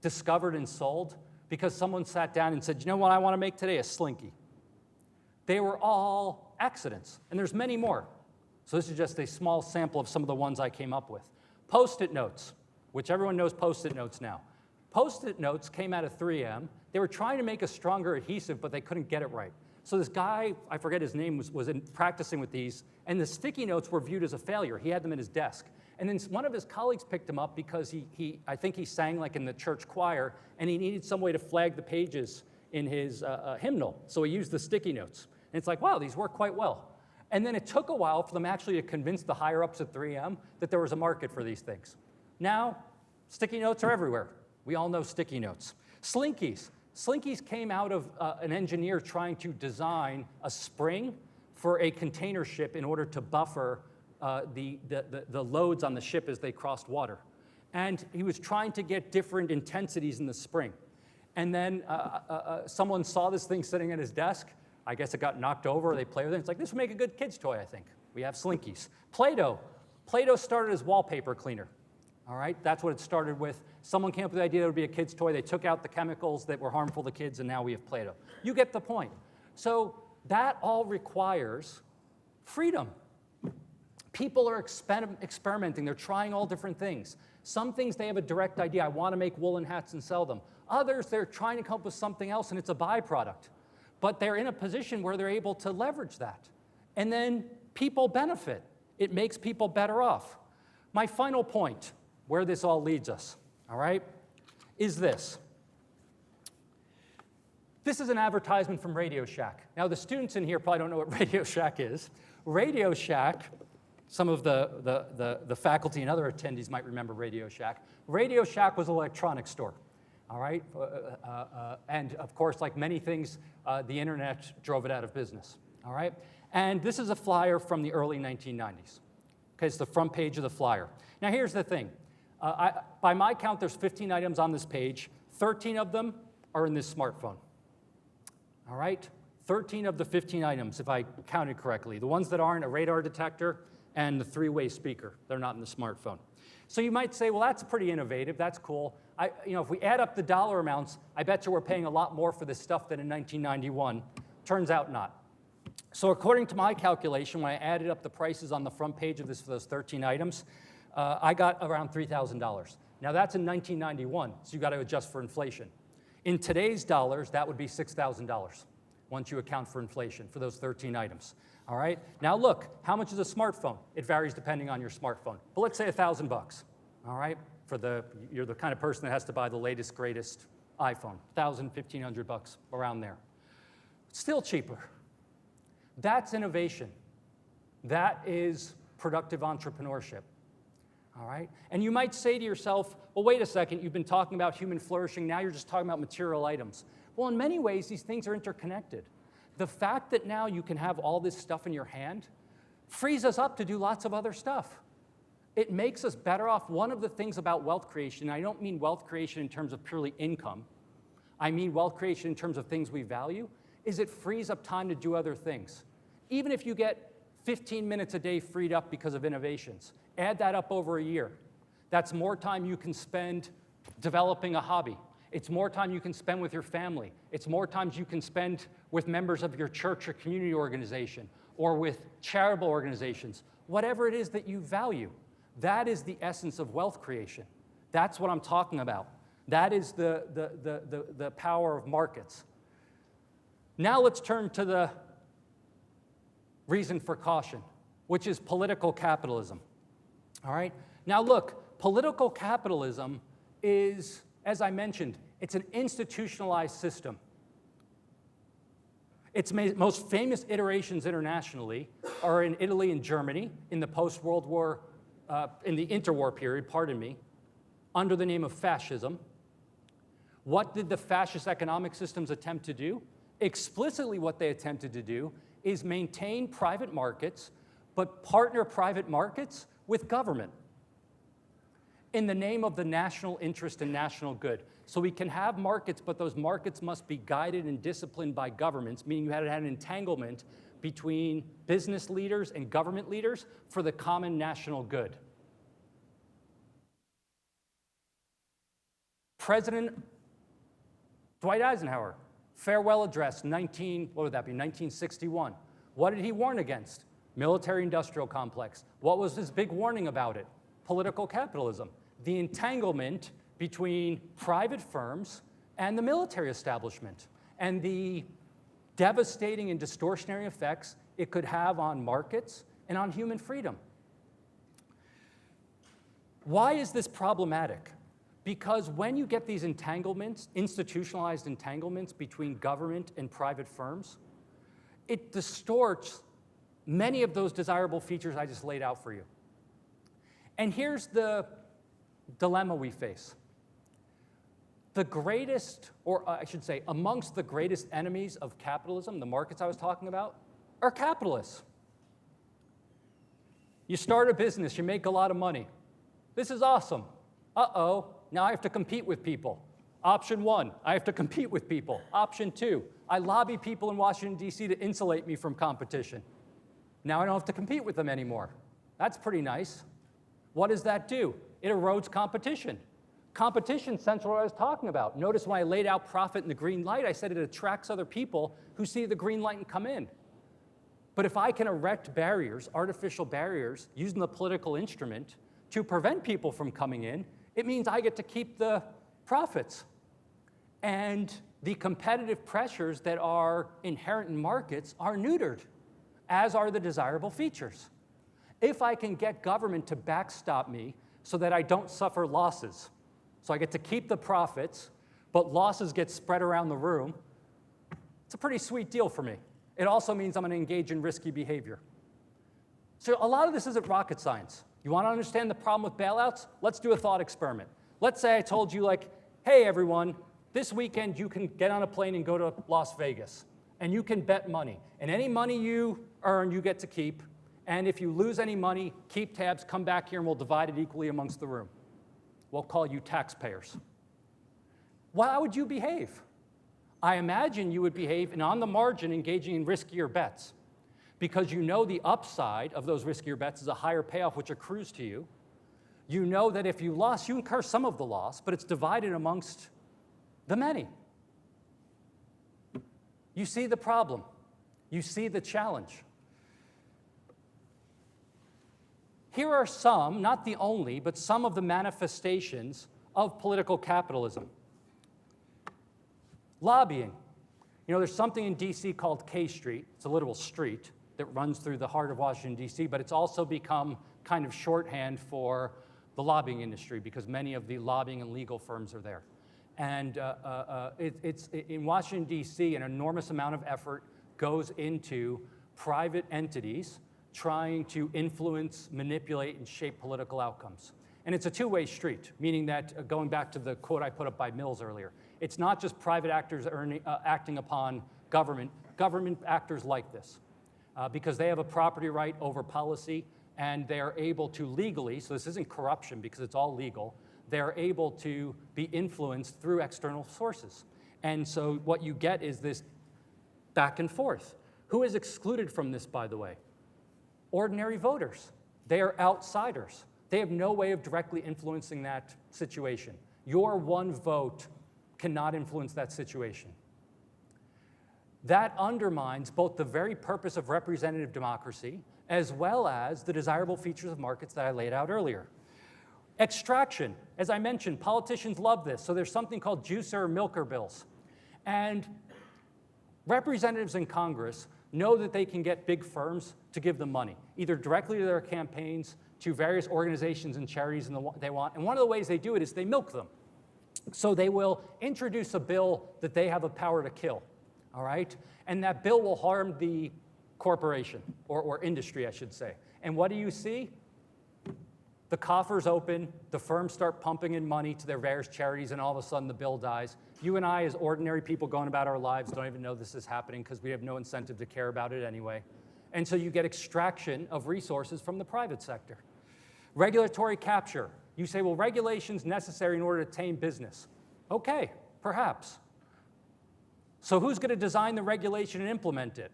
discovered and sold because someone sat down and said, you know what I want to make today? A Slinky. They were all accidents, and there's many more. So this is just a small sample of some of the ones I came up with. Post-it notes, which everyone knows Post-it notes now. Post-it notes came out of 3M. They were trying to make a stronger adhesive, but they couldn't get it right. So this guy, I forget his name, was practicing with these, and the sticky notes were viewed as a failure. He had them in his desk. And then one of his colleagues picked him up because I think he sang like in the church choir, and he needed some way to flag the pages in his hymnal. So he used the sticky notes. And it's like, wow, these work quite well. And then it took a while for them actually to convince the higher-ups at 3M that there was a market for these things. Now, sticky notes are everywhere. We all know sticky notes. Slinkies. Slinkies came out of an engineer trying to design a spring for a container ship in order to buffer the loads on the ship as they crossed water. And he was trying to get different intensities in the spring. And then someone saw this thing sitting at his desk. I guess it got knocked over, or they played with it. It's like, this would make a good kid's toy, I think. We have Slinkies. Play-Doh. Play-Doh started as wallpaper cleaner. All right, that's what it started with. Someone came up with the idea that it would be a kid's toy. They took out the chemicals that were harmful to kids, and now we have Play-Doh. You get the point. So that all requires freedom. People are experimenting. They're trying all different things. Some things they have a direct idea. I want to make woolen hats and sell them. Others, they're trying to come up with something else, and it's a byproduct. But they're in a position where they're able to leverage that. And then people benefit. It makes people better off. My final point, where this all leads us, all right, is this. This is an advertisement from Radio Shack. Now, the students in here probably don't know what Radio Shack is. Radio Shack, some of the faculty and other attendees might remember Radio Shack. Radio Shack was an electronics store. All right, and of course, like many things, the internet drove it out of business. All right, and this is a flyer from the early 1990s. Okay, it's the front page of the flyer. Now, here's the thing. By my count, there's 15 items on this page. 13 of them are in this smartphone. All right, 13 of the 15 items, if I counted correctly. The ones that aren't, a radar detector and the three-way speaker. They're not in the smartphone. So you might say, well, that's pretty innovative. That's cool. If we add up the dollar amounts, I bet you we're paying a lot more for this stuff than in 1991. Turns out not. So according to my calculation, when I added up the prices on the front page of this for those 13 items, I got around $3,000. Now that's in 1991, so you got to adjust for inflation. In today's dollars, that would be $6,000 once you account for inflation for those 13 items. All right. Now look, how much is a smartphone? It varies depending on your smartphone. But let's say $1,000. All right. You're the kind of person that has to buy the latest, greatest iPhone. $1,000, $1,500 around there. Still cheaper. That's innovation. That is productive entrepreneurship. All right. And you might say to yourself, well, wait a second. You've been talking about human flourishing. Now you're just talking about material items. Well, in many ways, these things are interconnected. The fact that now you can have all this stuff in your hand frees us up to do lots of other stuff. It makes us better off. One of the things about wealth creation, I don't mean wealth creation in terms of purely income. I mean wealth creation in terms of things we value, is it frees up time to do other things. Even if you get 15 minutes a day freed up because of innovations, add that up over a year. That's more time you can spend developing a hobby. It's more time you can spend with your family. It's more times you can spend with members of your church or community organization or with charitable organizations. Whatever it is that you value, that is the essence of wealth creation. That's what I'm talking about. That is the power of markets. Now let's turn to the reason for caution, which is political capitalism. All right? Now look, political capitalism is, as I mentioned, it's an institutionalized system. Its most famous iterations internationally are in Italy and Germany in the post-World War, in the interwar period, pardon me, under the name of fascism. What did the fascist economic systems attempt to do? Explicitly what they attempted to do is maintain private markets, but partner private markets with government in the name of the national interest and national good. So we can have markets, but those markets must be guided and disciplined by governments, meaning you had to have an entanglement between business leaders and government leaders for the common national good. President Dwight Eisenhower, farewell address, 1961. What did he warn against? Military-industrial complex. What was his big warning about it? Political capitalism. The entanglement between private firms and the military establishment, and the devastating and distortionary effects it could have on markets and on human freedom. Why is this problematic? Because when you get these entanglements, institutionalized entanglements between government and private firms, it distorts many of those desirable features I just laid out for you. And here's the dilemma we face. The greatest, or I should say, amongst the greatest enemies of capitalism, the markets I was talking about, are capitalists. You start a business, you make a lot of money. This is awesome. Uh-oh, now I have to compete with people. Option one, I have to compete with people. Option two, I lobby people in Washington, D.C. to insulate me from competition. Now I don't have to compete with them anymore. That's pretty nice. What does that do? It erodes competition. Competition, central what I was talking about. Notice when I laid out profit in the green light, I said it attracts other people who see the green light and come in. But if I can erect barriers, artificial barriers, using the political instrument to prevent people from coming in, it means I get to keep the profits. And the competitive pressures that are inherent in markets are neutered, as are the desirable features. If I can get government to backstop me so that I don't suffer losses, so I get to keep the profits, but losses get spread around the room, it's a pretty sweet deal for me. It also means I'm going to engage in risky behavior. So a lot of this isn't rocket science. You want to understand the problem with bailouts? Let's do a thought experiment. Let's say I told you, like, hey, everyone, this weekend you can get on a plane and go to Las Vegas, and you can bet money. And any money you earn, you get to keep. And if you lose any money, keep tabs, come back here, and we'll divide it equally amongst the room. We'll call you taxpayers. Well, how would you behave? I imagine you would behave, and on the margin, engaging in riskier bets, because you know the upside of those riskier bets is a higher payoff which accrues to you. You know that if you lost, you incur some of the loss, but it's divided amongst the many. You see the problem. You see the challenge. Here are some, not the only, but some of the manifestations of political capitalism. Lobbying. You know, there's something in D.C. called K Street. It's a literal street that runs through the heart of Washington, D.C., but it's also become kind of shorthand for the lobbying industry because many of the lobbying and legal firms are there. And it's in Washington, D.C., an enormous amount of effort goes into private entities trying to influence, manipulate, and shape political outcomes. And it's a two-way street, meaning that, going back to the quote I put up by Mills earlier, it's not just private actors acting upon government actors like this, because they have a property right over policy, and they're able to legally, so this isn't corruption because it's all legal, they're able to be influenced through external sources. And so what you get is this back and forth. Who is excluded from this, by the way? Ordinary voters. They are outsiders. They have no way of directly influencing that situation. Your one vote cannot influence that situation. That undermines both the very purpose of representative democracy as well as the desirable features of markets that I laid out earlier. Extraction. As I mentioned, politicians love this. So there's something called juicer or milker bills. And representatives in Congress know that they can get big firms to give them money, either directly to their campaigns, to various organizations and charities they want. And one of the ways they do it is they milk them. So they will introduce a bill that they have the power to kill. all right? And that bill will harm the corporation, or industry, I should say. And what do you see? The coffers open, the firms start pumping in money to their various charities, and all of a sudden the bill dies. You and I, as ordinary people going about our lives, don't even know this is happening because we have no incentive to care about it anyway. And so you get extraction of resources from the private sector. Regulatory capture. You say, well, regulation's necessary in order to tame business. Okay, perhaps. So who's going to design the regulation and implement it?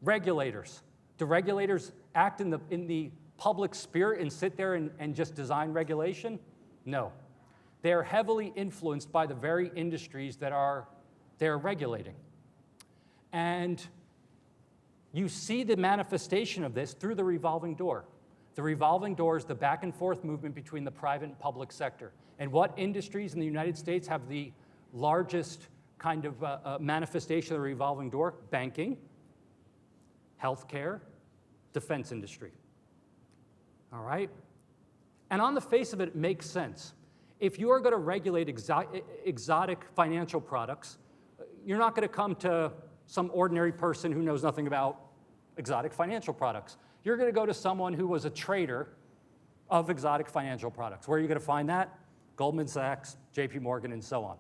Regulators. Do regulators act in the public spirit and sit there and just design regulation? No. They're heavily influenced by the very industries that they're regulating. And you see the manifestation of this through the revolving door. The revolving door is the back and forth movement between the private and public sector. And what industries in the United States have the largest kind of manifestation of the revolving door? Banking, healthcare, defense industry. All right? And on the face of it, it makes sense. If you are going to regulate exotic financial products, you're not going to come to some ordinary person who knows nothing about exotic financial products. You're going to go to someone who was a trader of exotic financial products. Where are you going to find that? Goldman Sachs, JP Morgan, and so on.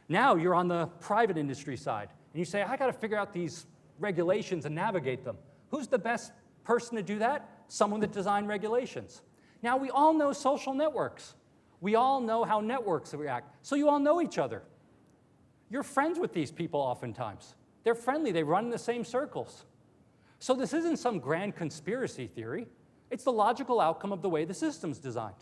Now you're on the private industry side, and you say, I got to figure out these regulations and navigate them. Who's the best person to do that? Someone that designed regulations. Now we all know social networks. We all know how networks react. So you all know each other. You're friends with these people oftentimes. They're friendly, they run in the same circles. So this isn't some grand conspiracy theory. It's the logical outcome of the way the system's designed.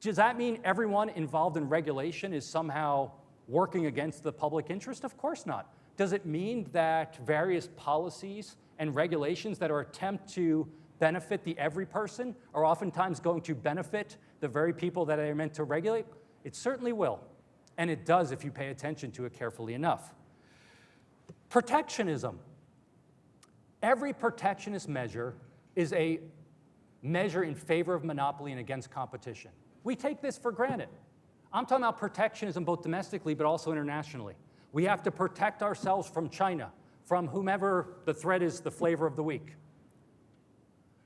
Does that mean everyone involved in regulation is somehow working against the public interest? Of course not. Does it mean that various policies and regulations that are attempt to benefit the every person are oftentimes going to benefit the very people that are meant to regulate? It certainly will. And it does if you pay attention to it carefully enough. Protectionism. Every protectionist measure is a measure in favor of monopoly and against competition. We take this for granted. I'm talking about protectionism both domestically but also internationally. We have to protect ourselves from China, from whomever the threat is the flavor of the week.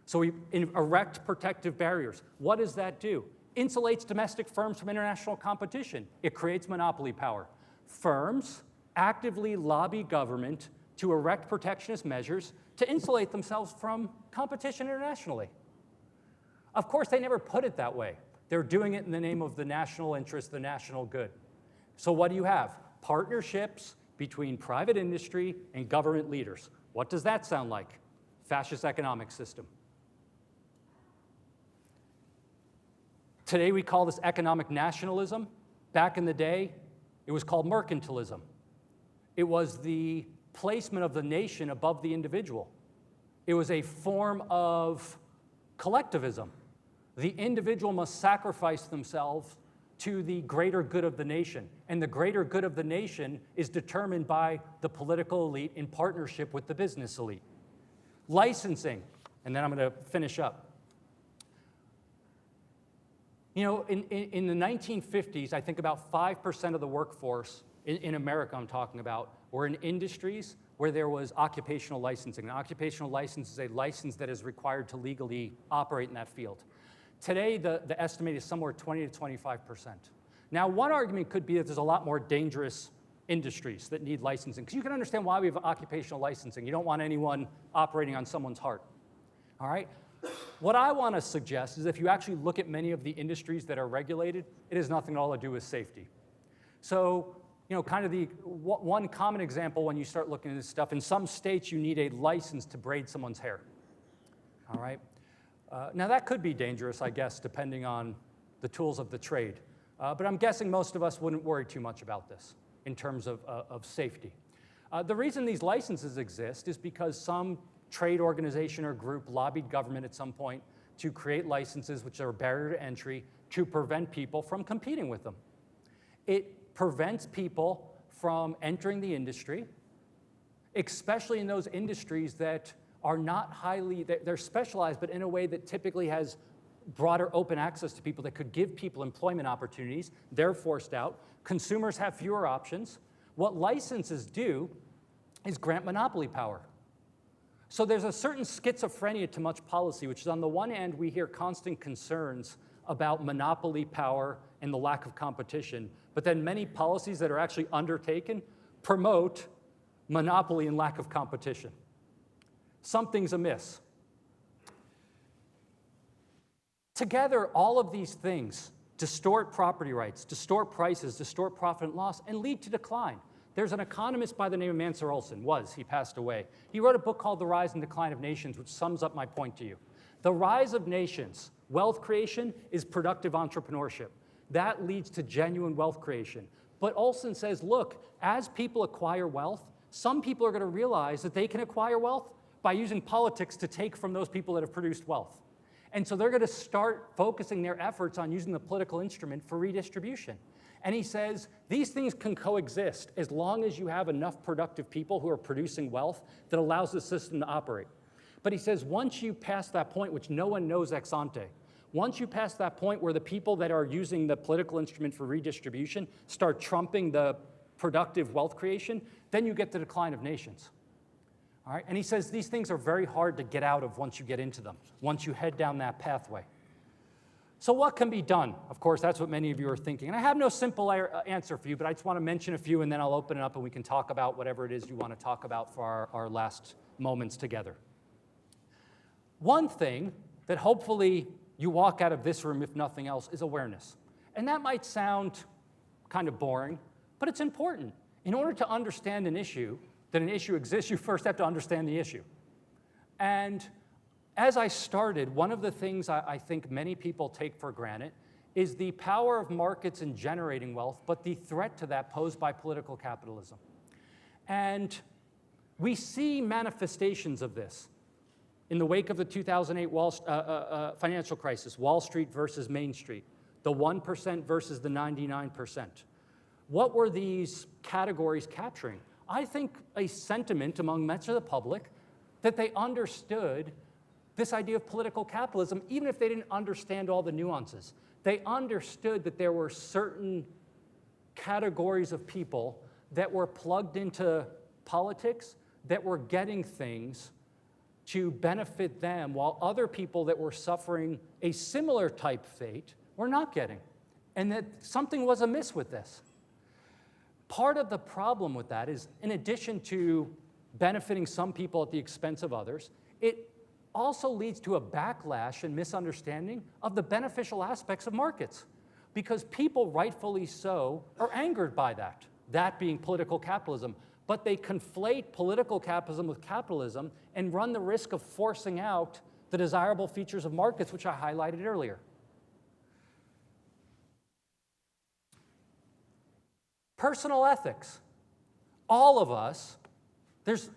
So we erect protective barriers. What does that do? Insulates domestic firms from international competition. It creates monopoly power. Firms actively lobby government to erect protectionist measures to insulate themselves from competition internationally. Of course, they never put it that way. They're doing it in the name of the national interest, the national good. So what do you have? Partnerships between private industry and government leaders. What does that sound like? Fascist economic system. Today we call this economic nationalism. Back in the day, it was called mercantilism. It was the placement of the nation above the individual. It was a form of collectivism. The individual must sacrifice themselves to the greater good of the nation. And the greater good of the nation is determined by the political elite in partnership with the business elite. Licensing, and then I'm going to finish up. You know, in the 1950s, I think about 5% of the workforce in America I'm talking about were in industries where there was occupational licensing. An occupational license is a license that is required to legally operate in that field. Today, the estimate is somewhere 20 to 25%. Now, one argument could be that there's a lot more dangerous industries that need licensing, because you can understand why we have occupational licensing. You don't want anyone operating on someone's heart, all right? What I want to suggest is if you actually look at many of the industries that are regulated, it has nothing at all to do with safety. So, you know, kind of the one common example when you start looking at this stuff, in some states you need a license to braid someone's hair, all right? Now that could be dangerous, I guess, depending on the tools of the trade. But I'm guessing most of us wouldn't worry too much about this in terms of safety. The reason these licenses exist is because some trade organization or group lobbied government at some point to create licenses which are a barrier to entry to prevent people from competing with them. It prevents people from entering the industry, especially in those industries that are not highly, they're specialized, but in a way that typically has broader open access to people that could give people employment opportunities. They're forced out. Consumers have fewer options. What licenses do is grant monopoly power. So there's a certain schizophrenia to much policy, which is on the one hand, we hear constant concerns about monopoly power and the lack of competition, but then many policies that are actually undertaken promote monopoly and lack of competition. Something's amiss. Together, all of these things distort property rights, distort prices, distort profit and loss, and lead to decline. There's an economist by the name of Mansur Olson, he passed away. He wrote a book called The Rise and Decline of Nations, which sums up my point to you. The rise of nations, wealth creation, is productive entrepreneurship. That leads to genuine wealth creation. But Olson says, look, as people acquire wealth, some people are going to realize that they can acquire wealth by using politics to take from those people that have produced wealth. And so they're going to start focusing their efforts on using the political instrument for redistribution. And he says, these things can coexist as long as you have enough productive people who are producing wealth that allows the system to operate. But he says, once you pass that point, which no one knows ex ante, once you pass that point where the people that are using the political instrument for redistribution start trumping the productive wealth creation, then you get the decline of nations. All right? And he says these things are very hard to get out of once you get into them, once you head down that pathway. So what can be done? Of course, that's what many of you are thinking. And I have no simple answer for you, but I just want to mention a few, and then I'll open it up and we can talk about whatever it is you want to talk about for our last moments together. One thing that hopefully you walk out of this room, if nothing else, is awareness. And that might sound kind of boring, but it's important. In order to understand an issue, that an issue exists, you first have to understand the issue. And as I started, one of the things I think many people take for granted is the power of markets in generating wealth, but the threat to that posed by political capitalism. And we see manifestations of this. In the wake of the 2008 financial crisis, Wall Street versus Main Street, the 1% versus the 99%. What were these categories capturing? I think a sentiment among much of the public that they understood this idea of political capitalism, even if they didn't understand all the nuances. They understood that there were certain categories of people that were plugged into politics that were getting things to benefit them, while other people that were suffering a similar type fate were not getting, and that something was amiss with this. Part of the problem with that is, in addition to benefiting some people at the expense of others, it also leads to a backlash and misunderstanding of the beneficial aspects of markets, because people, rightfully so, are angered by that being political capitalism. But they conflate political capitalism with capitalism and run the risk of forcing out the desirable features of markets, which I highlighted earlier. Personal ethics. All of us, there's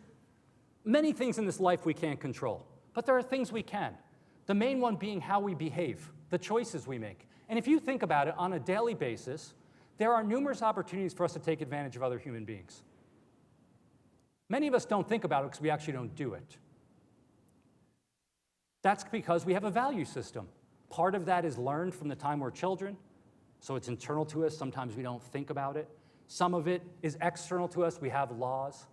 many things in this life we can't control, but there are things we can. The main one being how we behave, the choices we make. And if you think about it on a daily basis, there are numerous opportunities for us to take advantage of other human beings. Many of us don't think about it because we actually don't do it. That's because we have a value system. Part of that is learned from the time we're children, so it's internal to us. Sometimes we don't think about it. Some of it is external to us. We have laws.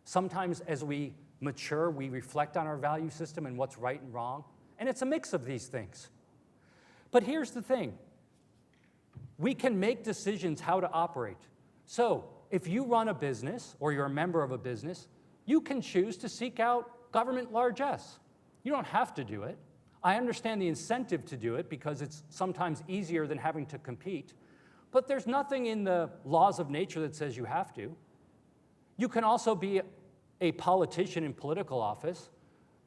Sometimes as we mature, we reflect on our value system and what's right and wrong, and it's a mix of these things. But here's the thing. We can make decisions how to operate. So if you run a business or you're a member of a business, you can choose to seek out government largesse. You don't have to do it. I understand the incentive to do it because it's sometimes easier than having to compete, but there's nothing in the laws of nature that says you have to. You can also be a politician in political office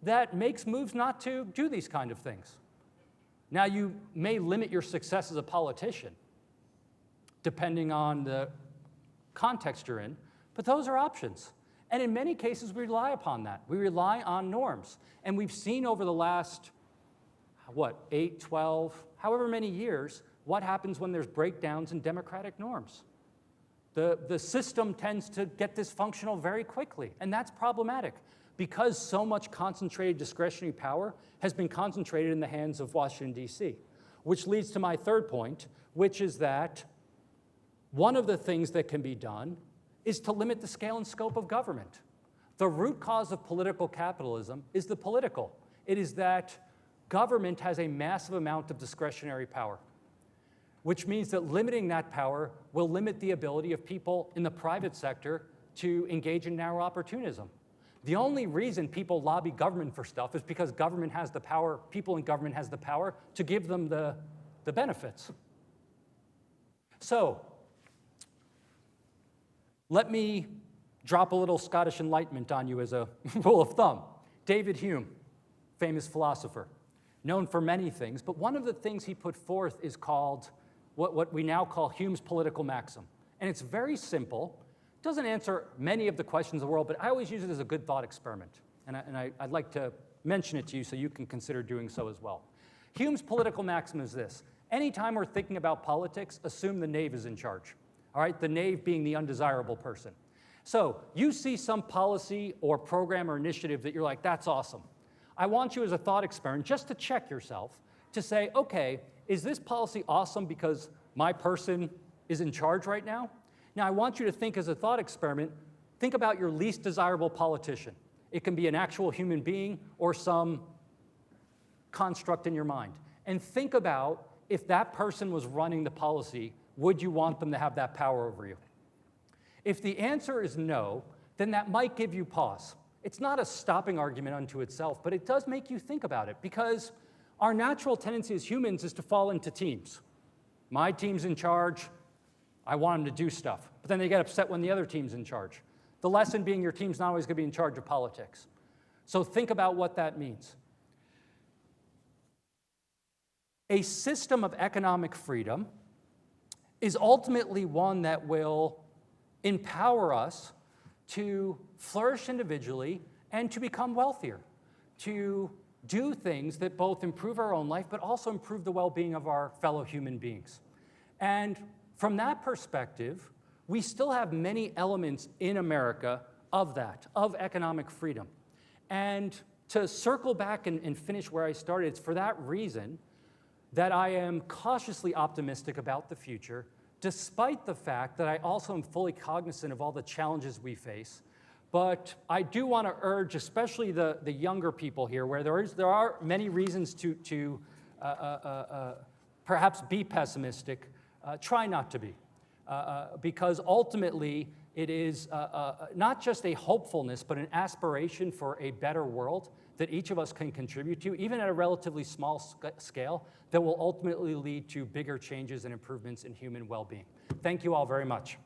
that makes moves not to do these kind of things. Now, you may limit your success as a politician, depending on the context you're in, but those are options. And in many cases, we rely upon that. We rely on norms. And we've seen over the last, 8, 12, however many years, what happens when there's breakdowns in democratic norms. The system tends to get dysfunctional very quickly, and that's problematic because so much concentrated discretionary power has been concentrated in the hands of Washington, D.C., which leads to my third point, which is that one of the things that can be done is to limit the scale and scope of government. The root cause of political capitalism is the political. It is that government has a massive amount of discretionary power, which means that limiting that power will limit the ability of people in the private sector to engage in narrow opportunism. The only reason people lobby government for stuff is because government has the power, people in government has the power to give them the benefits. So, let me drop a little Scottish Enlightenment on you as a rule of thumb. David Hume, famous philosopher, known for many things, but one of the things he put forth is called what we now call Hume's political maxim. And it's very simple. Doesn't answer many of the questions of the world, but I always use it as a good thought experiment. And I'd like to mention it to you so you can consider doing so as well. Hume's political maxim is this. Anytime we're thinking about politics, assume the knave is in charge. All right, the knave being the undesirable person. So you see some policy or program or initiative that you're like, that's awesome. I want you as a thought experiment just to check yourself to say, okay, is this policy awesome because my person is in charge right now? Now I want you to think as a thought experiment, think about your least desirable politician. It can be an actual human being or some construct in your mind. And think about if that person was running the policy, would you want them to have that power over you? If the answer is no, then that might give you pause. It's not a stopping argument unto itself, but it does make you think about it because our natural tendency as humans is to fall into teams. My team's in charge, I want them to do stuff, but then they get upset when the other team's in charge. The lesson being your team's not always going to be in charge of politics. So think about what that means. A system of economic freedom is ultimately one that will empower us to flourish individually and to become wealthier, to do things that both improve our own life but also improve the well-being of our fellow human beings. And from that perspective, we still have many elements in America of that, of economic freedom. And to circle back and finish where I started, it's for that reason that I am cautiously optimistic about the future, despite the fact that I also am fully cognizant of all the challenges we face. But I do want to urge, especially the younger people here, where there are many reasons to perhaps be pessimistic, try not to be. Because ultimately, it is not just a hopefulness, but an aspiration for a better world that each of us can contribute to, even at a relatively small scale, that will ultimately lead to bigger changes and improvements in human well-being. Thank you all very much.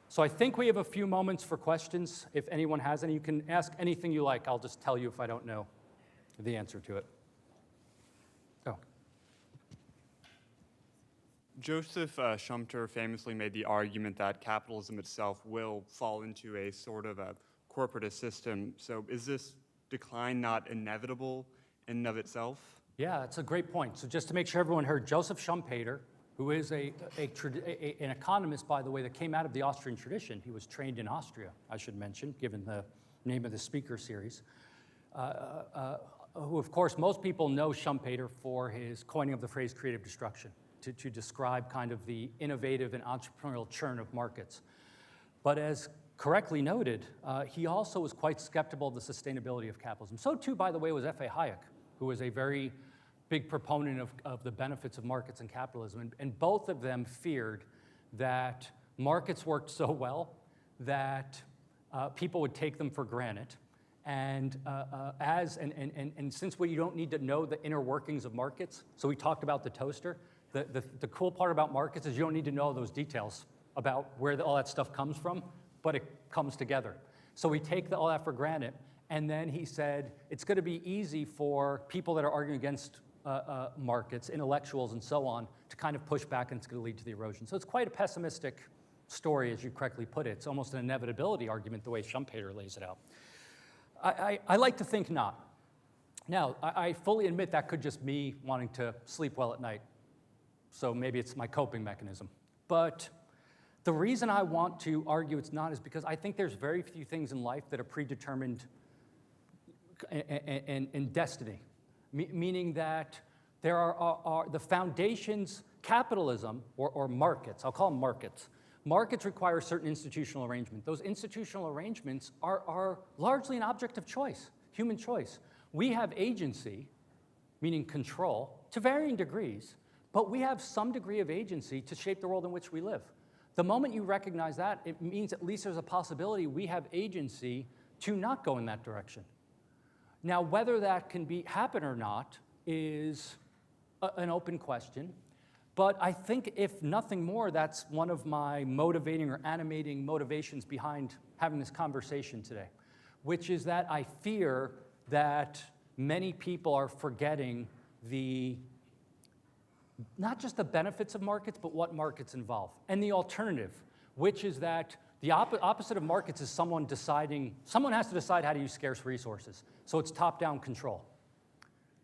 So I think we have a few moments for questions. If anyone has any, you can ask anything you like. I'll just tell you if I don't know the answer to it. Oh. Joseph Schumpeter famously made the argument that capitalism itself will fall into a sort of a corporatist system. So is this decline not inevitable in and of itself? Yeah, that's a great point. So just to make sure everyone heard, Joseph Schumpeter, who is an economist, by the way, that came out of the Austrian tradition. He was trained in Austria, I should mention, given the name of the speaker series, who, of course, most people know Schumpeter for his coining of the phrase creative destruction, to describe kind of the innovative and entrepreneurial churn of markets. But as correctly noted, he also was quite skeptical of the sustainability of capitalism. So too, by the way, was F.A. Hayek, who was a very big proponent of the benefits of markets and capitalism. And both of them feared that markets worked so well that people would take them for granted. And since you don't need to know the inner workings of markets, so we talked about the toaster, the cool part about markets is you don't need to know all those details about where all that stuff comes from, but it comes together. So we take all that for granted. And then he said, it's going to be easy for people that are arguing against markets, intellectuals and so on, to kind of push back, and it's going to lead to the erosion. So it's quite a pessimistic story, as you correctly put it. It's almost an inevitability argument, the way Schumpeter lays it out. I like to think not. Now, I fully admit that could just me wanting to sleep well at night. So maybe it's my coping mechanism. But the reason I want to argue it's not is because I think there's very few things in life that are predetermined and destiny, meaning that there are the foundations, capitalism, or markets, I'll call them markets. Markets require certain institutional arrangement. Those institutional arrangements are largely an object of choice, human choice. We have agency, meaning control, to varying degrees, but we have some degree of agency to shape the world in which we live. The moment you recognize that, it means at least there's a possibility we have agency to not go in that direction. Now, whether that can happen or not is an open question, but I think if nothing more, that's one of my motivating or animating motivations behind having this conversation today, which is that I fear that many people are forgetting not just the benefits of markets, but what markets involve. And the alternative, which is that the opposite of markets is someone has to decide how to use scarce resources. So it's top-down control,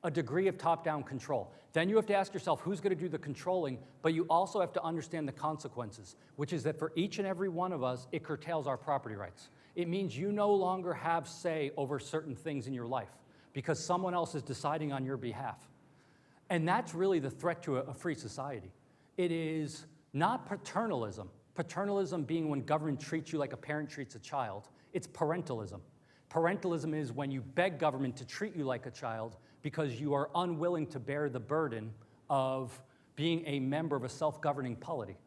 a degree of top-down control. Then you have to ask yourself, who's going to do the controlling? But you also have to understand the consequences, which is that for each and every one of us, it curtails our property rights. It means you no longer have say over certain things in your life because someone else is deciding on your behalf. And that's really the threat to a free society. It is not paternalism. Paternalism being when government treats you like a parent treats a child. It's parentalism. Parentalism is when you beg government to treat you like a child because you are unwilling to bear the burden of being a member of a self-governing polity.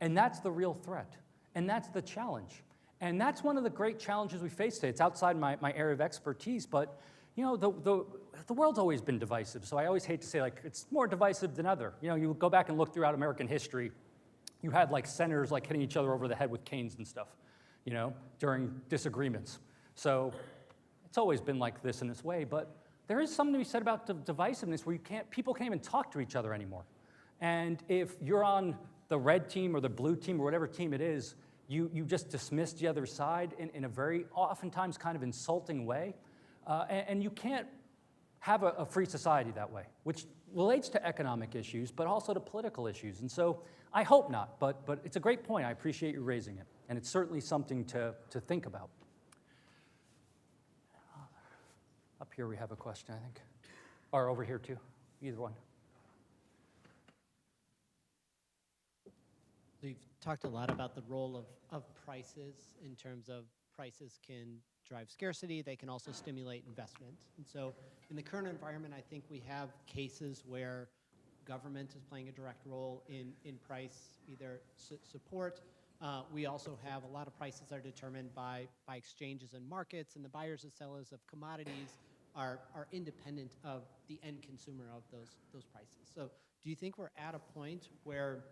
And that's the real threat. And that's the challenge. And that's one of the great challenges we face today. It's outside my area of expertise, but you know, the world's always been divisive, so I always hate to say, like, it's more divisive than other. You know, you go back and look throughout American history, you had, like, senators, like, hitting each other over the head with canes and stuff, you know, during disagreements. So it's always been like this in this way, but there is something to be said about divisiveness where people can't even talk to each other anymore. And if you're on the red team or the blue team or whatever team it is, you just dismiss the other side in a very oftentimes kind of insulting way. And you can't have a free society that way, which relates to economic issues, but also to political issues. And so I hope not, but it's a great point. I appreciate you raising it. And it's certainly something to think about. Up here we have a question, I think. Or over here too, either one. So you've talked a lot about the role of prices in terms of prices can drive scarcity. They can also stimulate investment. And so in the current environment, I think we have cases where government is playing a direct role in price, either support. We also have a lot of prices are determined by exchanges and markets, and the buyers and sellers of commodities are independent of the end consumer of those prices. So do you think we're at a point where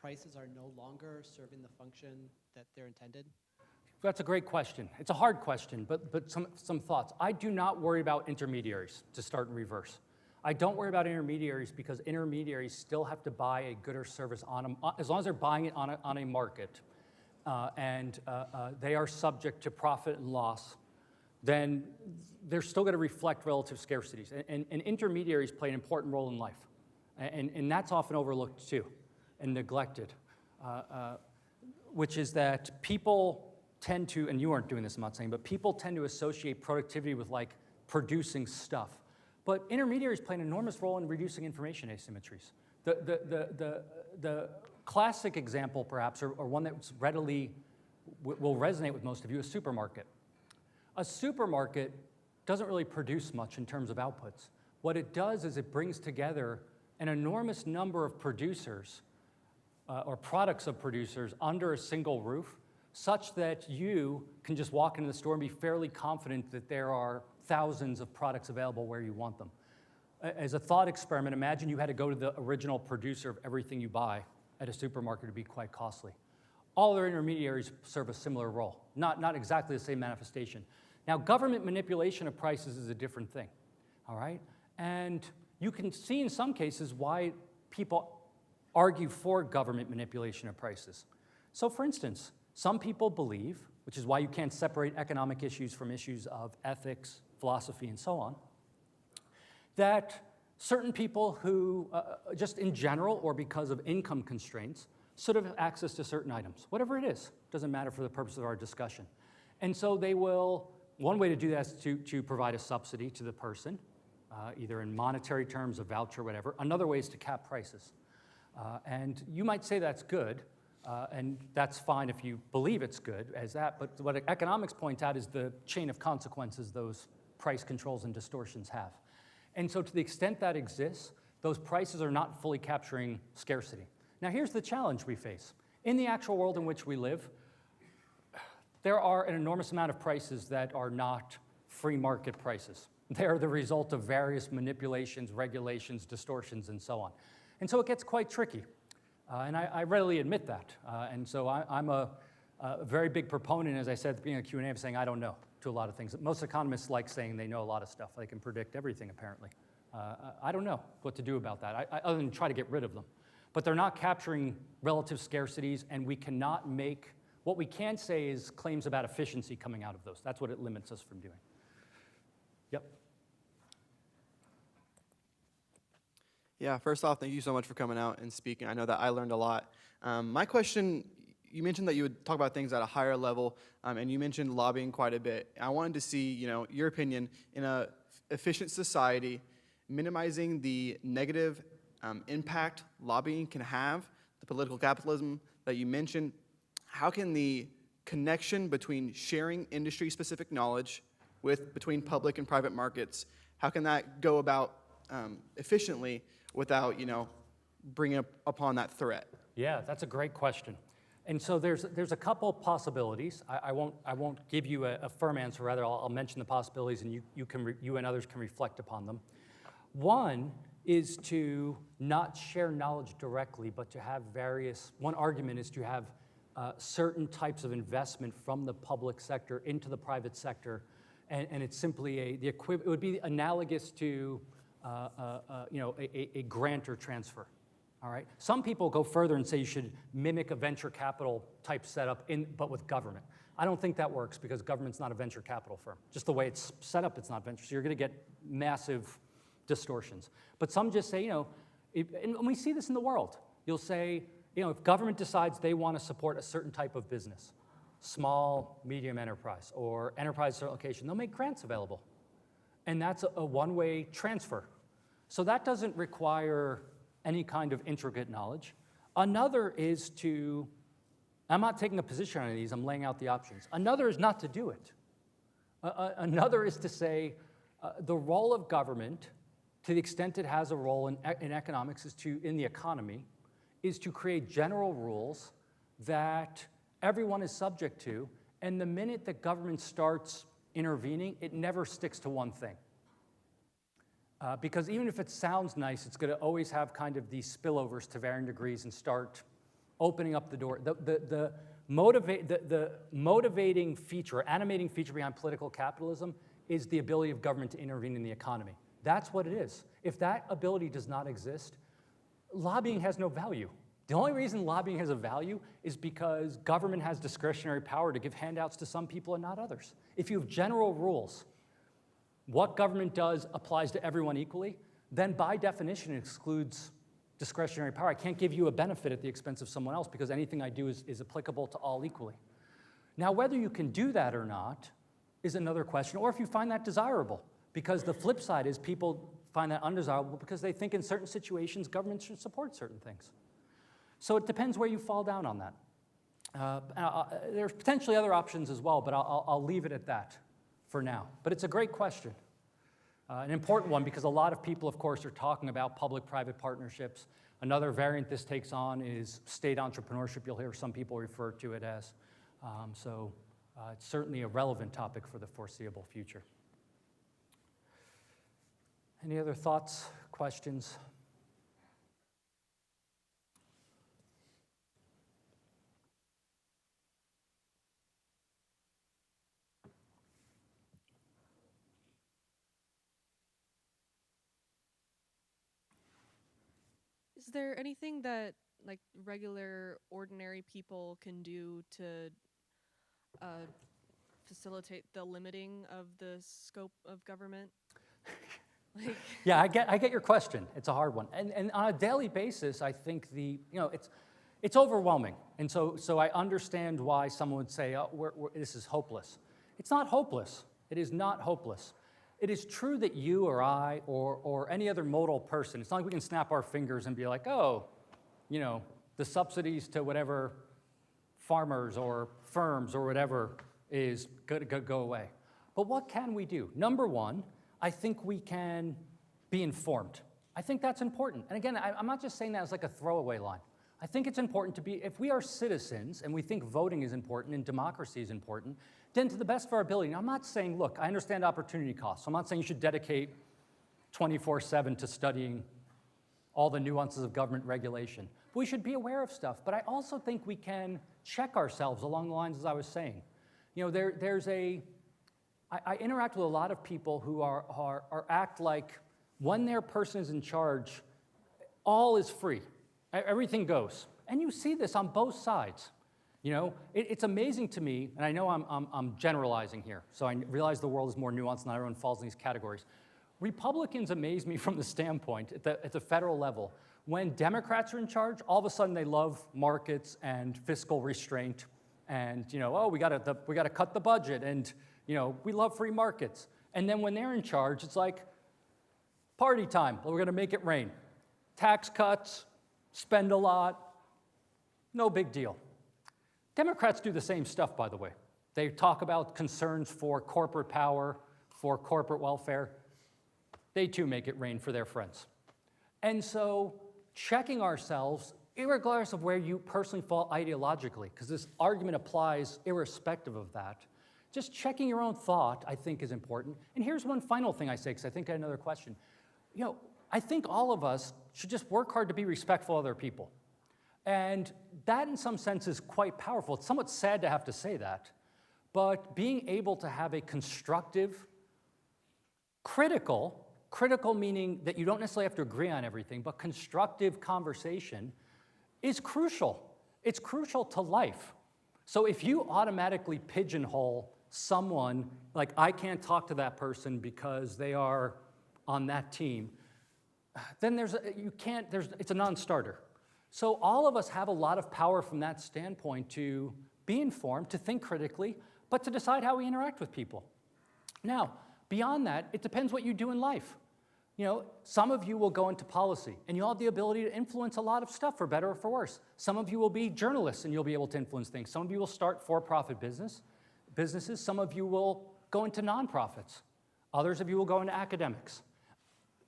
prices are no longer serving the function that they're intended? That's a great question. It's a hard question, but some thoughts. I do not worry about intermediaries, to start in reverse. I don't worry about intermediaries because intermediaries still have to buy a good or service as long as they're buying it on a market, and they are subject to profit and loss, then they're still going to reflect relative scarcities. And intermediaries play an important role in life, and that's often overlooked too and neglected, which is that people tend to, and you aren't doing this, I'm not saying, but people tend to associate productivity with like producing stuff. But intermediaries play an enormous role in reducing information asymmetries. The classic example, perhaps, or one that will resonate with most of you, is supermarket. A supermarket doesn't really produce much in terms of outputs. What it does is it brings together an enormous number of producers or products of producers under a single roof, such that you can just walk into the store and be fairly confident that there are thousands of products available where you want them. As a thought experiment, imagine you had to go to the original producer of everything you buy at a supermarket. It would be quite costly. All other intermediaries serve a similar role, not exactly the same manifestation. Now, government manipulation of prices is a different thing, all right? And you can see in some cases why people argue for government manipulation of prices. So for instance, some people believe, which is why you can't separate economic issues from issues of ethics, philosophy, and so on, that certain people who, just in general or because of income constraints, should have access to certain items, whatever it is. Doesn't matter for the purpose of our discussion. And so they will one way to do that is to provide a subsidy to the person, either in monetary terms, a voucher, whatever. Another way is to cap prices. And you might say that's good, and that's fine if you believe it's good as that, but what economics point out is the chain of consequences those price controls and distortions have. And so to the extent that exists, those prices are not fully capturing scarcity. Now here's the challenge we face. In the actual world in which we live, there are an enormous amount of prices that are not free market prices. They are the result of various manipulations, regulations, distortions, and so on. And so it gets quite tricky. And I readily admit that. And so I'm a very big proponent, as I said at the beginning of the Q&A, of saying I don't know to a lot of things. Most economists like saying they know a lot of stuff. They can predict everything, apparently. I don't know what to do about that, other than try to get rid of them. But they're not capturing relative scarcities, and we cannot make, what we can say is claims about efficiency coming out of those. That's what it limits us from doing. Yep. Yeah, first off, thank you so much for coming out and speaking. I know that I learned a lot. My question, you mentioned that you would talk about things at a higher level, and you mentioned lobbying quite a bit. I wanted to see, your opinion in a efficient society, minimizing the negative impact lobbying can have, the political capitalism that you mentioned. How can the connection between sharing industry-specific knowledge between public and private markets, how can that go about efficiently without, bringing upon that threat? Yeah, that's a great question. And so there's a couple possibilities. I won't give you a firm answer. Rather, I'll mention the possibilities, and you and others can reflect upon them. One is to not share knowledge directly, but to have one argument is to have certain types of investment from the public sector into the private sector, and it's simply it would be analogous to a grant or transfer. All right. Some people go further and say you should mimic a venture capital type setup, but with government. I don't think that works because government's not a venture capital firm. Just the way it's set up, it's not venture. So you're going to get massive distortions. But some just say, and we see this in the world. You'll say, if government decides they want to support a certain type of business, small, medium enterprise, or enterprise at a certain location, they'll make grants available. And that's a one-way transfer. So that doesn't require any kind of intricate knowledge. Another is I'm not taking a position on these, I'm laying out the options. Another is not to do it. Another is to say the role of government, to the extent it has a role in economics, in the economy, is to create general rules that everyone is subject to, and the minute that government starts intervening, it never sticks to one thing. Because even if it sounds nice, it's going to always have kind of these spillovers to varying degrees and start opening up the door. The motivating feature, animating feature behind political capitalism is the ability of government to intervene in the economy. That's what it is. If that ability does not exist, lobbying has no value. The only reason lobbying has a value is because government has discretionary power to give handouts to some people and not others. If you have general rules, what government does applies to everyone equally, then by definition it excludes discretionary power. I can't give you a benefit at the expense of someone else because anything I do is applicable to all equally. Now, whether you can do that or not is another question, or if you find that desirable, because the flip side is people find that undesirable because they think in certain situations government should support certain things. So it depends where you fall down on that. There's potentially other options as well, but I'll leave it at that for now. But it's a great question, an important one, because a lot of people, of course, are talking about public-private partnerships. Another variant this takes on is state entrepreneurship. You'll hear some people refer to it as. So it's certainly a relevant topic for the foreseeable future. Any other thoughts, questions? Is there anything that regular, ordinary people can do to facilitate the limiting of the scope of government? Yeah, I get your question. It's a hard one, and on a daily basis, I think it's overwhelming, and so I understand why someone would say, "Oh, this is hopeless." It's not hopeless. It is not hopeless. It is true that you or I or any other modal person, it's not like we can snap our fingers and be like, oh, you know, the subsidies to whatever farmers or firms or whatever is going to go away. But what can we do? Number one, I think we can be informed. I think that's important. And again, I'm not just saying that as like a throwaway line. I think it's important to be, if we are citizens and we think voting is important and democracy is important, then to the best of our ability. Now, I'm not saying, look, I understand opportunity costs. So I'm not saying you should dedicate 24/7 to studying all the nuances of government regulation. But we should be aware of stuff. But I also think we can check ourselves along the lines as I was saying. You know, I interact with a lot of people who act like when their person is in charge, all is free. Everything goes. And you see this on both sides. You know, it's amazing to me, and I know I'm generalizing here, so I realize the world is more nuanced, not everyone falls in these categories. Republicans amaze me from the standpoint, at the federal level, when Democrats are in charge, all of a sudden they love markets and fiscal restraint, and, you know, oh, we got to cut the budget, and, you know, we love free markets. And then when they're in charge, it's like, party time, we're going to make it rain. Tax cuts, spend a lot, no big deal. Democrats do the same stuff, by the way. They talk about concerns for corporate power, for corporate welfare. They too make it rain for their friends. And so checking ourselves, irregardless of where you personally fall ideologically, because this argument applies irrespective of that, just checking your own thought, I think, is important. And here's one final thing I say, because I think I had another question. You know, I think all of us should just work hard to be respectful of other people. And that, in some sense, is quite powerful. It's somewhat sad to have to say that, but being able to have a constructive, critical meaning that you don't necessarily have to agree on everything, but constructive conversation is crucial. It's crucial to life. So if you automatically pigeonhole someone, like I can't talk to that person because they are on that team, then it's a non-starter. So all of us have a lot of power from that standpoint to be informed, to think critically, but to decide how we interact with people. Now, beyond that, it depends what you do in life. You know, some of you will go into policy, and you'll have the ability to influence a lot of stuff, for better or for worse. Some of you will be journalists, and you'll be able to influence things. Some of you will start for-profit businesses. Some of you will go into nonprofits. Others of you will go into academics.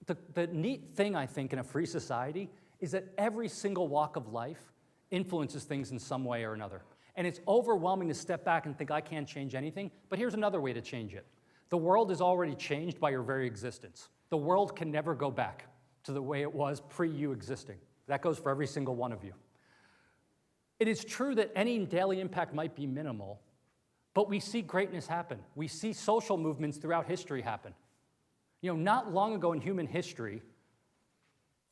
The neat thing, I think, in a free society is that every single walk of life influences things in some way or another. And it's overwhelming to step back and think, I can't change anything, but here's another way to change it. The world is already changed by your very existence. The world can never go back to the way it was pre-you existing. That goes for every single one of you. It is true that any daily impact might be minimal, but we see greatness happen. We see social movements throughout history happen. You know, not long ago in human history,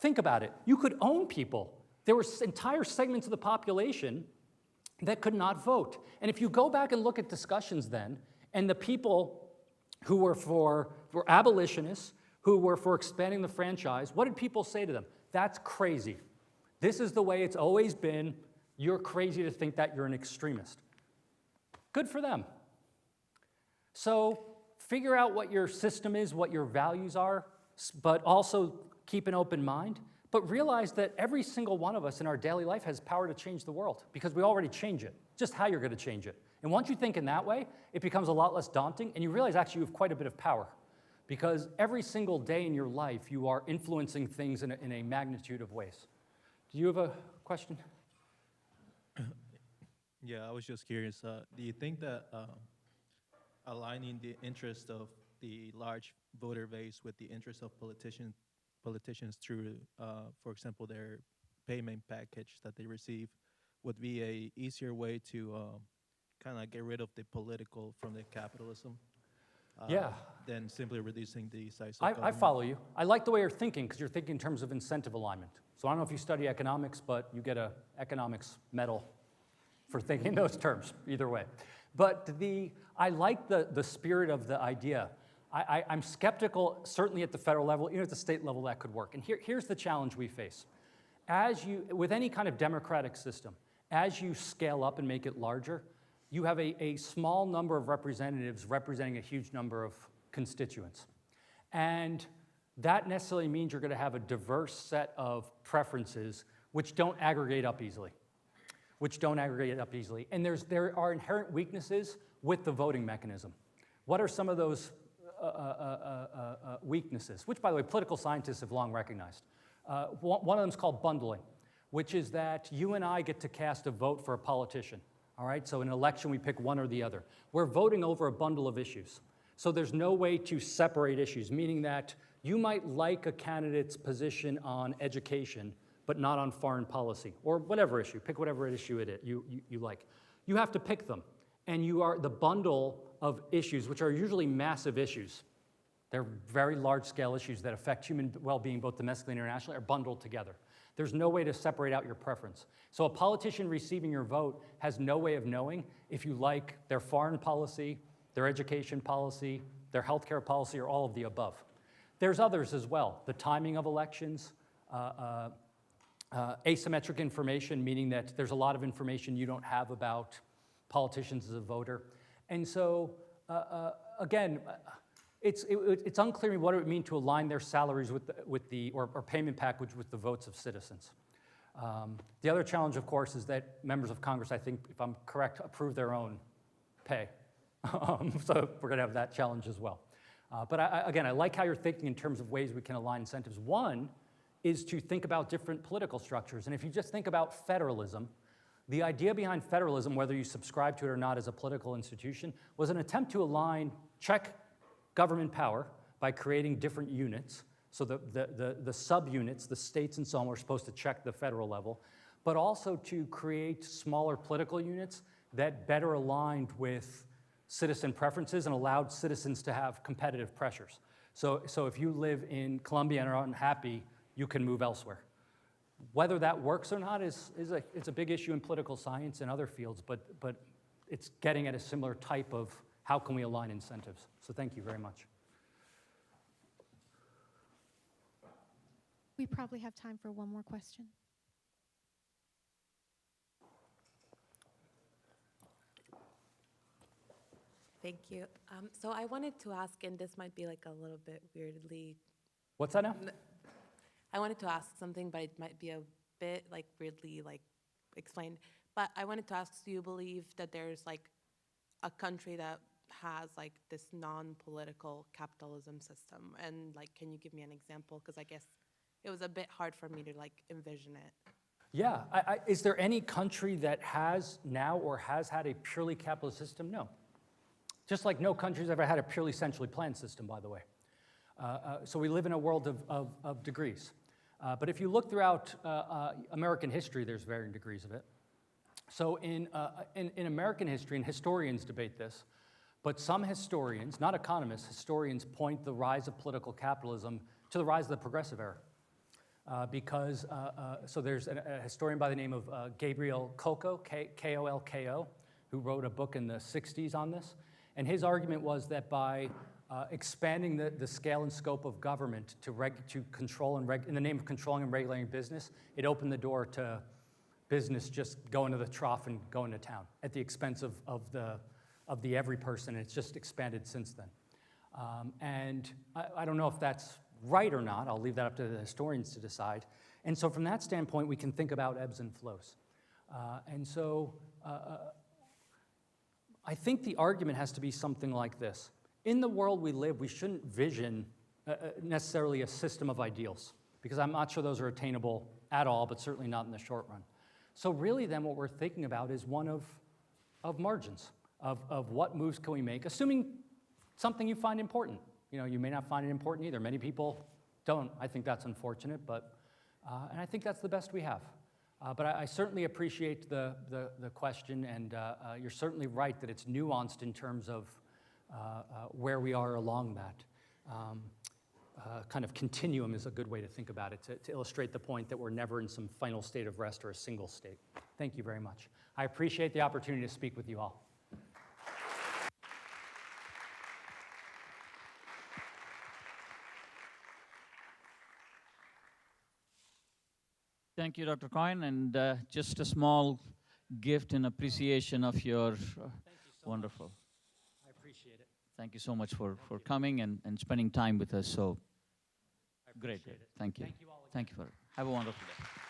think about it. You could own people. There were entire segments of the population that could not vote. And if you go back and look at discussions then, and the people who were abolitionists, who were for expanding the franchise, what did people say to them? That's crazy. This is the way it's always been. You're crazy to think that you're an extremist. Good for them. So figure out what your system is, what your values are, but also keep an open mind. But realize that every single one of us in our daily life has power to change the world, because we already change it, just how you're going to change it. And once you think in that way, it becomes a lot less daunting, and you realize actually you have quite a bit of power, because every single day in your life you are influencing things in a magnitude of ways. Do you have a question? Yeah, I was just curious. Do you think that aligning the interest of the large voter base with the interest of politicians through, for example, their payment package that they receive, would be a easier way to kind of get rid of the political from the capitalism? Than simply reducing the size of government? I follow you. I like the way you're thinking, because you're thinking in terms of incentive alignment. So I don't know if you study economics, but you get an economics medal for thinking those terms, either way. But I like the spirit of the idea. I'm skeptical, certainly at the federal level, even at the state level, that could work. And here's the challenge we face. With any kind of democratic system, as you scale up and make it larger, you have a small number of representatives representing a huge number of constituents. And that necessarily means you're going to have a diverse set of preferences which don't aggregate up easily. And there are inherent weaknesses with the voting mechanism. What are some of those weaknesses, which, by the way, political scientists have long recognized? One of them is called bundling, which is that you and I get to cast a vote for a politician. All right, so in an election, we pick one or the other. We're voting over a bundle of issues. So there's no way to separate issues, meaning that you might like a candidate's position on education, but not on foreign policy, or whatever issue. Pick whatever issue you like. You have to pick them, and you are the bundle of issues, which are usually massive issues. They're very large-scale issues that affect human well-being, both domestically and internationally, are bundled together. There's no way to separate out your preference. So a politician receiving your vote has no way of knowing if you like their foreign policy, their education policy, their healthcare policy, or all of the above. There's others as well. The timing of elections, asymmetric information, meaning that there's a lot of information you don't have about politicians as a voter. And so, again, it's unclear to me what it would mean to align their salaries or payment package with the votes of citizens. The other challenge, of course, is that members of Congress, I think, if I'm correct, approve their own pay. So we're going to have that challenge as well. But again, I like how you're thinking in terms of ways we can align incentives. One is to think about different political structures. And if you just think about federalism, the idea behind federalism, whether you subscribe to it or not as a political institution, was an attempt to check government power by creating different units. So the subunits, the states and so on, were supposed to check the federal level, but also to create smaller political units that better aligned with citizen preferences and allowed citizens to have competitive pressures. So if you live in Columbia and are unhappy, you can move elsewhere. Whether that works or not it's a big issue in political science and other fields, but it's getting at a similar type of how can we align incentives. So thank you very much. We probably have time for one more question. Thank you. So I wanted to ask, and this might be like a little bit weirdly. What's that now? I wanted to ask something, but it might be a bit like weirdly like explained. But I wanted to ask, do you believe that there's like a country that has like this non-political capitalism system? And like, can you give me an example? Because I guess it was a bit hard for me to like envision it. Yeah, is there any country that has now or has had a purely capitalist system? No. Just like no country's ever had a purely centrally planned system, by the way. So we live in a world of degrees. But if you look throughout American history, there's varying degrees of it. So in American history, and historians debate this, but some historians, not economists, historians point the rise of political capitalism to the rise of the progressive era. So there's a historian by the name of Gabriel Kolko, K-O-L-K-O, who wrote a book in the 60s on this. And his argument was that by expanding the scale and scope of government to control in the name of controlling and regulating business, it opened the door to business just going to the trough and going to town at the expense of the every person, and it's just expanded since then. And I don't know if that's right or not. I'll leave that up to the historians to decide. And so from that standpoint, we can think about ebbs and flows. I think the argument has to be something like this. In the world we live, we shouldn't vision necessarily a system of ideals, because I'm not sure those are attainable at all, but certainly not in the short run. So really then what we're thinking about is one of margins, of what moves can we make, assuming something you find important. You know, you may not find it important either. Many people don't. I think that's unfortunate, and I think that's the best we have. But I certainly appreciate the question, and you're certainly right that it's nuanced in terms of where we are along that. Kind of continuum is a good way to think about it, to illustrate the point that we're never in some final state of rest or a single state. Thank you very much. I appreciate the opportunity to speak with you all. Thank you, Dr. Coyne. And just a small gift in appreciation of your so wonderful. much. I appreciate it. Thank you so much for coming and spending time with us. So I great. appreciate it. Thank you. Thank you all again. Thank you for it. Have a wonderful day.